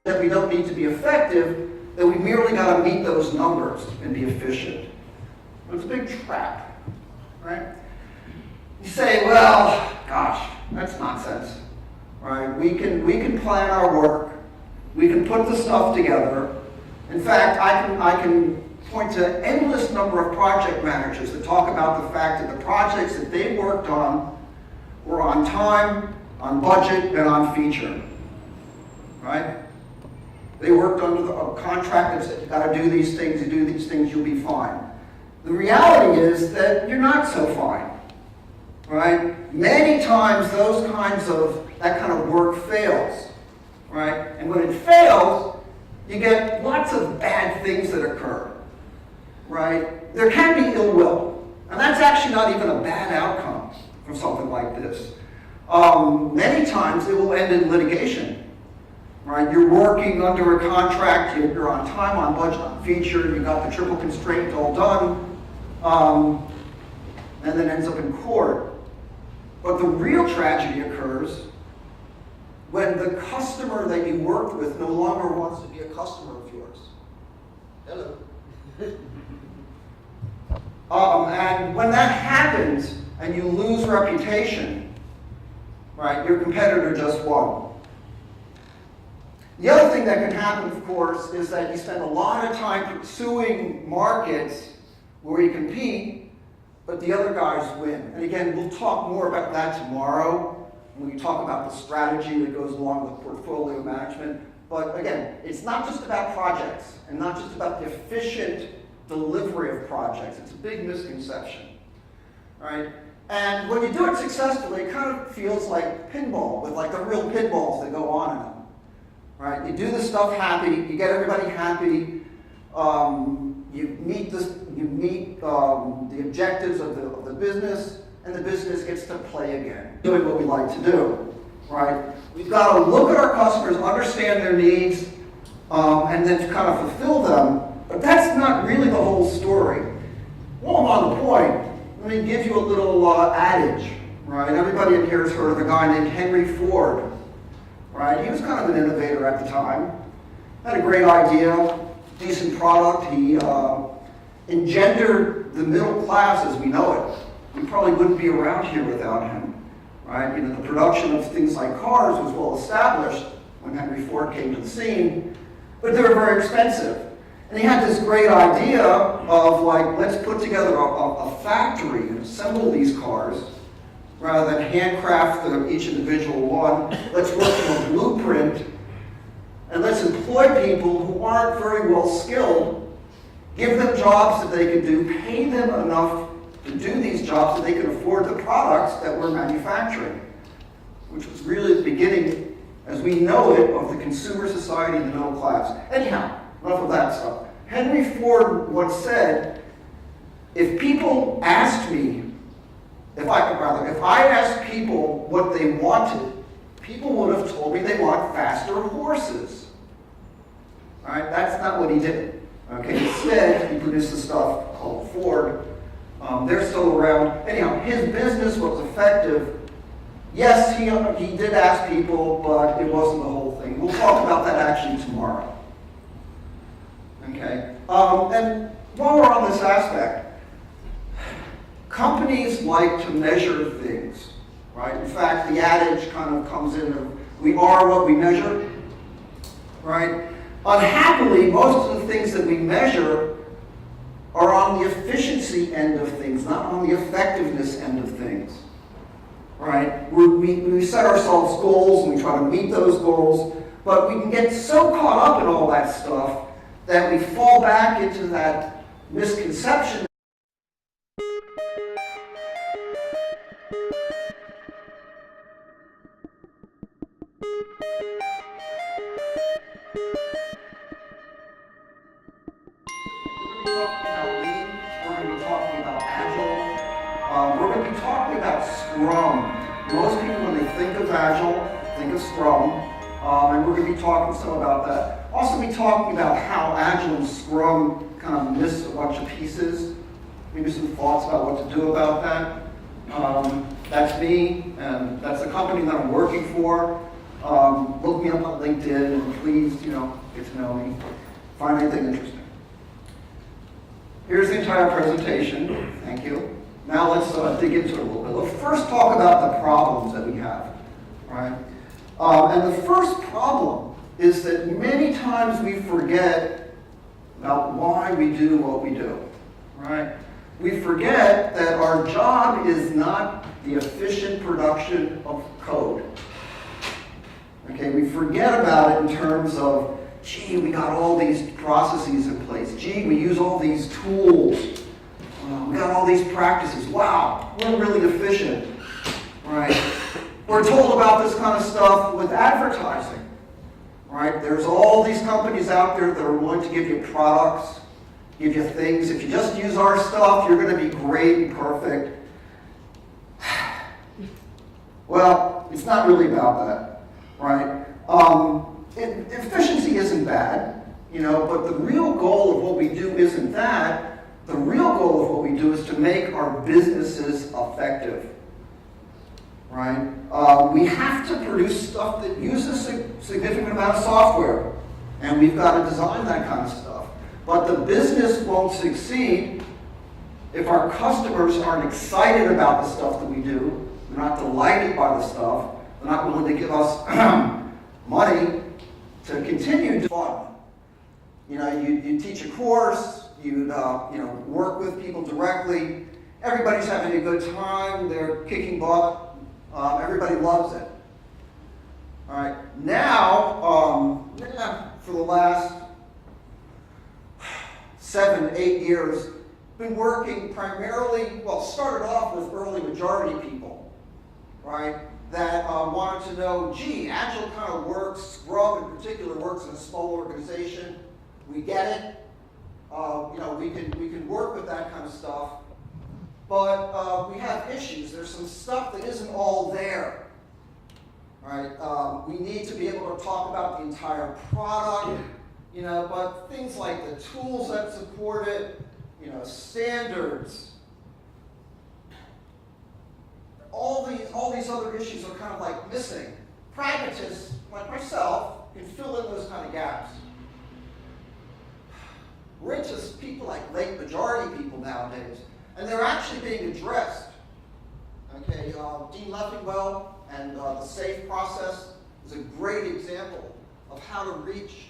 That we don't need to be effective, that we merely got to meet those numbers and be efficient. It's a big trap, right? You say, well, gosh, that's nonsense, right? We can plan our work, we can put the stuff together. In fact, I can point to endless number of project managers that talk about the fact that the projects that they worked on were on time, on budget, and on feature, right? They worked under a contract that said, you got to do these things, you do these things, you'll be fine. The reality is that you're not so fine, right? Many times that kind of work fails, right? And when it fails, you get lots of bad things that occur, right? There can be ill will, and that's actually not even a bad outcome from something like this. Many times it will end in litigation. Right, you're working under a contract, you're on time, on budget, on feature, you got the triple constraint all done, and then ends up in court. But the real tragedy occurs when the customer that you worked with no longer wants to be a customer of yours. Hello. And when that happens and you lose reputation, right, your competitor just won. The other thing that can happen, of course, is that you spend a lot of time pursuing markets where you compete, but the other guys win. And again, we'll talk more about that tomorrow when we talk about the strategy that goes along with portfolio management. But again, it's not just about projects and not just about the efficient delivery of projects. It's a big misconception, right? And when you do it successfully, it kind of feels like pinball, with like the real pinballs that go on in them. Right? You do the stuff happy, you get everybody happy, you meet the objectives of the business, and the business gets to play again, doing what we like to do. Right? We've got to look at our customers, understand their needs, and then to kind of fulfill them. But that's not really the whole story. While I'm on the point, let me give you a little adage. Right? Everybody in here has heard of a guy named Henry Ford. Right? He was kind of an innovator at the time. Had a great idea, decent product. He engendered the middle class as we know it. We probably wouldn't be around here without him. Right? You know, the production of things like cars was well established when Henry Ford came to the scene, but they were very expensive. And he had this great idea of like, let's put together a factory and assemble these cars. Rather than handcraft each individual one, let's work from a blueprint, and let's employ people who aren't very well skilled, give them jobs that they can do, pay them enough to do these jobs so they can afford the products that we're manufacturing, which was really the beginning, as we know it, of the consumer society and the middle class. Anyhow, enough of that stuff. Henry Ford once said, if people asked me, if I asked people what they wanted, people would have told me they want faster horses. All right, that's not what he did. Okay, instead, he produced the stuff called Ford. They're still around. Anyhow, his business was effective. Yes, he did ask people, but it wasn't the whole thing. We'll talk about that actually tomorrow. Okay, and while we're on this aspect, companies like to measure things, right? In fact, the adage kind of comes in of, we are what we measure, right? Unhappily, most of the things that we measure are on the efficiency end of things, not on the effectiveness end of things, right? We set ourselves goals and we try to meet those goals, but we can get so caught up in all that stuff that we fall back into that misconception Scrum. Most people, when they think of Agile, think of Scrum, and we're going to be talking some about that. Also be talking about how Agile and Scrum kind of miss a bunch of pieces. Maybe some thoughts about what to do about that. That's me, and that's the company that I'm working for. Look me up on LinkedIn, and please, get to know me. Find anything interesting. Here's the entire presentation. Thank you. Now let's dig into it a little bit. Let's first talk about the problems that we have, right? And the first problem is that many times we forget about why we do what we do, right? We forget that our job is not the efficient production of code. Okay, we forget about it in terms of, gee, we got all these processes in place. Gee, we use all these tools. We got all these practices. Wow, we're really efficient, right? We're told about this kind of stuff with advertising, right? There's all these companies out there that are willing to give you products, give you things. If you just use our stuff, you're going to be great and perfect. Well, it's not really about that, right? Efficiency isn't bad, but the real goal of what we do isn't that. The real goal of what we do is to make our businesses effective, right? We have to produce stuff that uses a significant amount of software, and we've got to design that kind of stuff. But the business won't succeed if our customers aren't excited about the stuff that we do, they're not delighted by the stuff, they're not willing to give us money to continue to fun. You teach a course, you work with people directly, everybody's having a good time, they're kicking butt, everybody loves it. All right, now, for the last 7, 8 years, been working primarily, started off with early majority people, right, that wanted to know, gee, Agile kind of works, Scrum in particular works in a small organization, we get it, we can work with that kind of stuff, but we have issues. There's some stuff that isn't all there, right? We need to be able to talk about the entire product, but things like the tools that support it, standards, all these other issues are kind of like missing. Pragmatists, like myself, can fill in those kind of gaps. We're into people like late majority people nowadays, and they're actually being addressed. Okay, Dean Leffingwell and the SAFE process is a great example of how to reach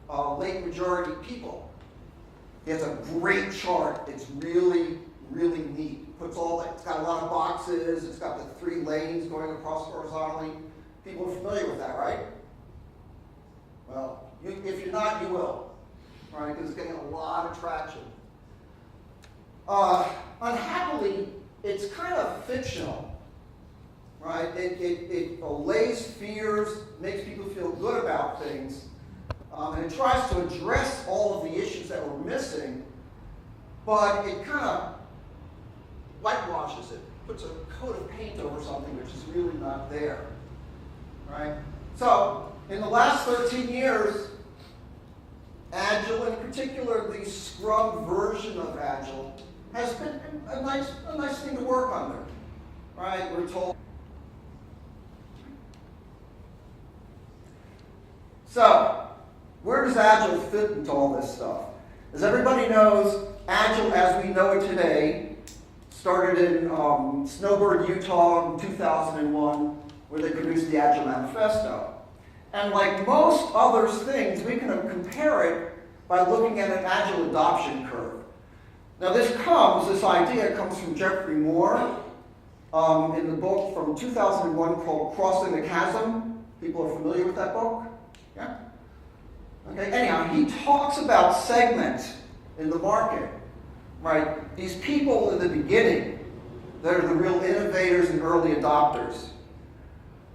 late majority people. He has a great chart. It's really, really neat. It's got a lot of boxes. It's got the 3 lanes going across horizontally. People are familiar with that, right? Well, if you're not, you will, right? Because it's getting a lot of traction. Unhappily, it's kind of fictional, right? It allays fears, makes people feel good about things, and it tries to address all of the issues that we're missing, but it kind of whitewashes it, puts a coat of paint over something which is really not there, right? So, in the last 13 years, Agile, in particular the Scrum version of Agile, has been a nice thing to work under, right? We're told. So, where does Agile fit into all this stuff? As everybody knows, Agile as we know it today started in Snowbird, Utah in 2001, where they produced the Agile Manifesto. And like most other things, we can compare it by looking at an Agile adoption curve. Now this idea comes from Jeffrey Moore in the book from 2001 called Crossing the Chasm. People are familiar with that book? Yeah? Okay, anyhow, he talks about segments in the market, right? These people in the beginning, they're the real innovators and early adopters,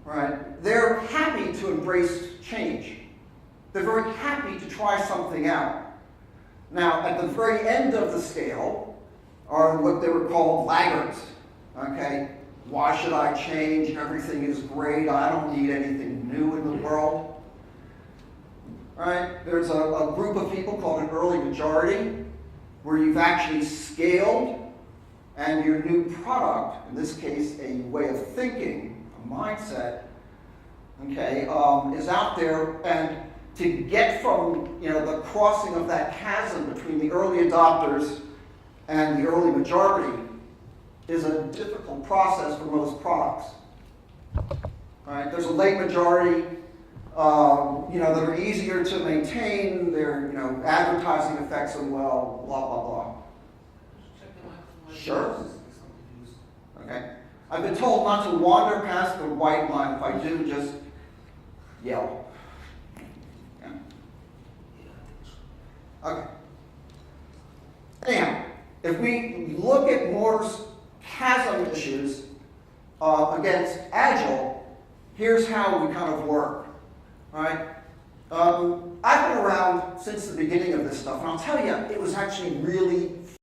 right? They're happy to embrace change. They're very happy to try something out. Now, at the very end of the scale are what they were called laggards, okay? Why should I change? Everything is great. I don't need anything new in the world. Right? There's a group of people called an early majority where you've actually scaled and your new product, in this case a way of thinking, a mindset, okay, is out there. And to get from the crossing of that chasm between the early adopters and the early majority is a difficult process for most products. Right? There's a late majority, that are easier to maintain. Their advertising affects them well. Blah blah blah. Sure. Okay. I've been told not to wander past the white line. If I do, just yell. Yeah. Okay. Anyhow, if we look at Moore's chasm issues against Agile, here's how we kind of work. All right? I've been around since the beginning of this stuff, and I'll tell you, it was actually really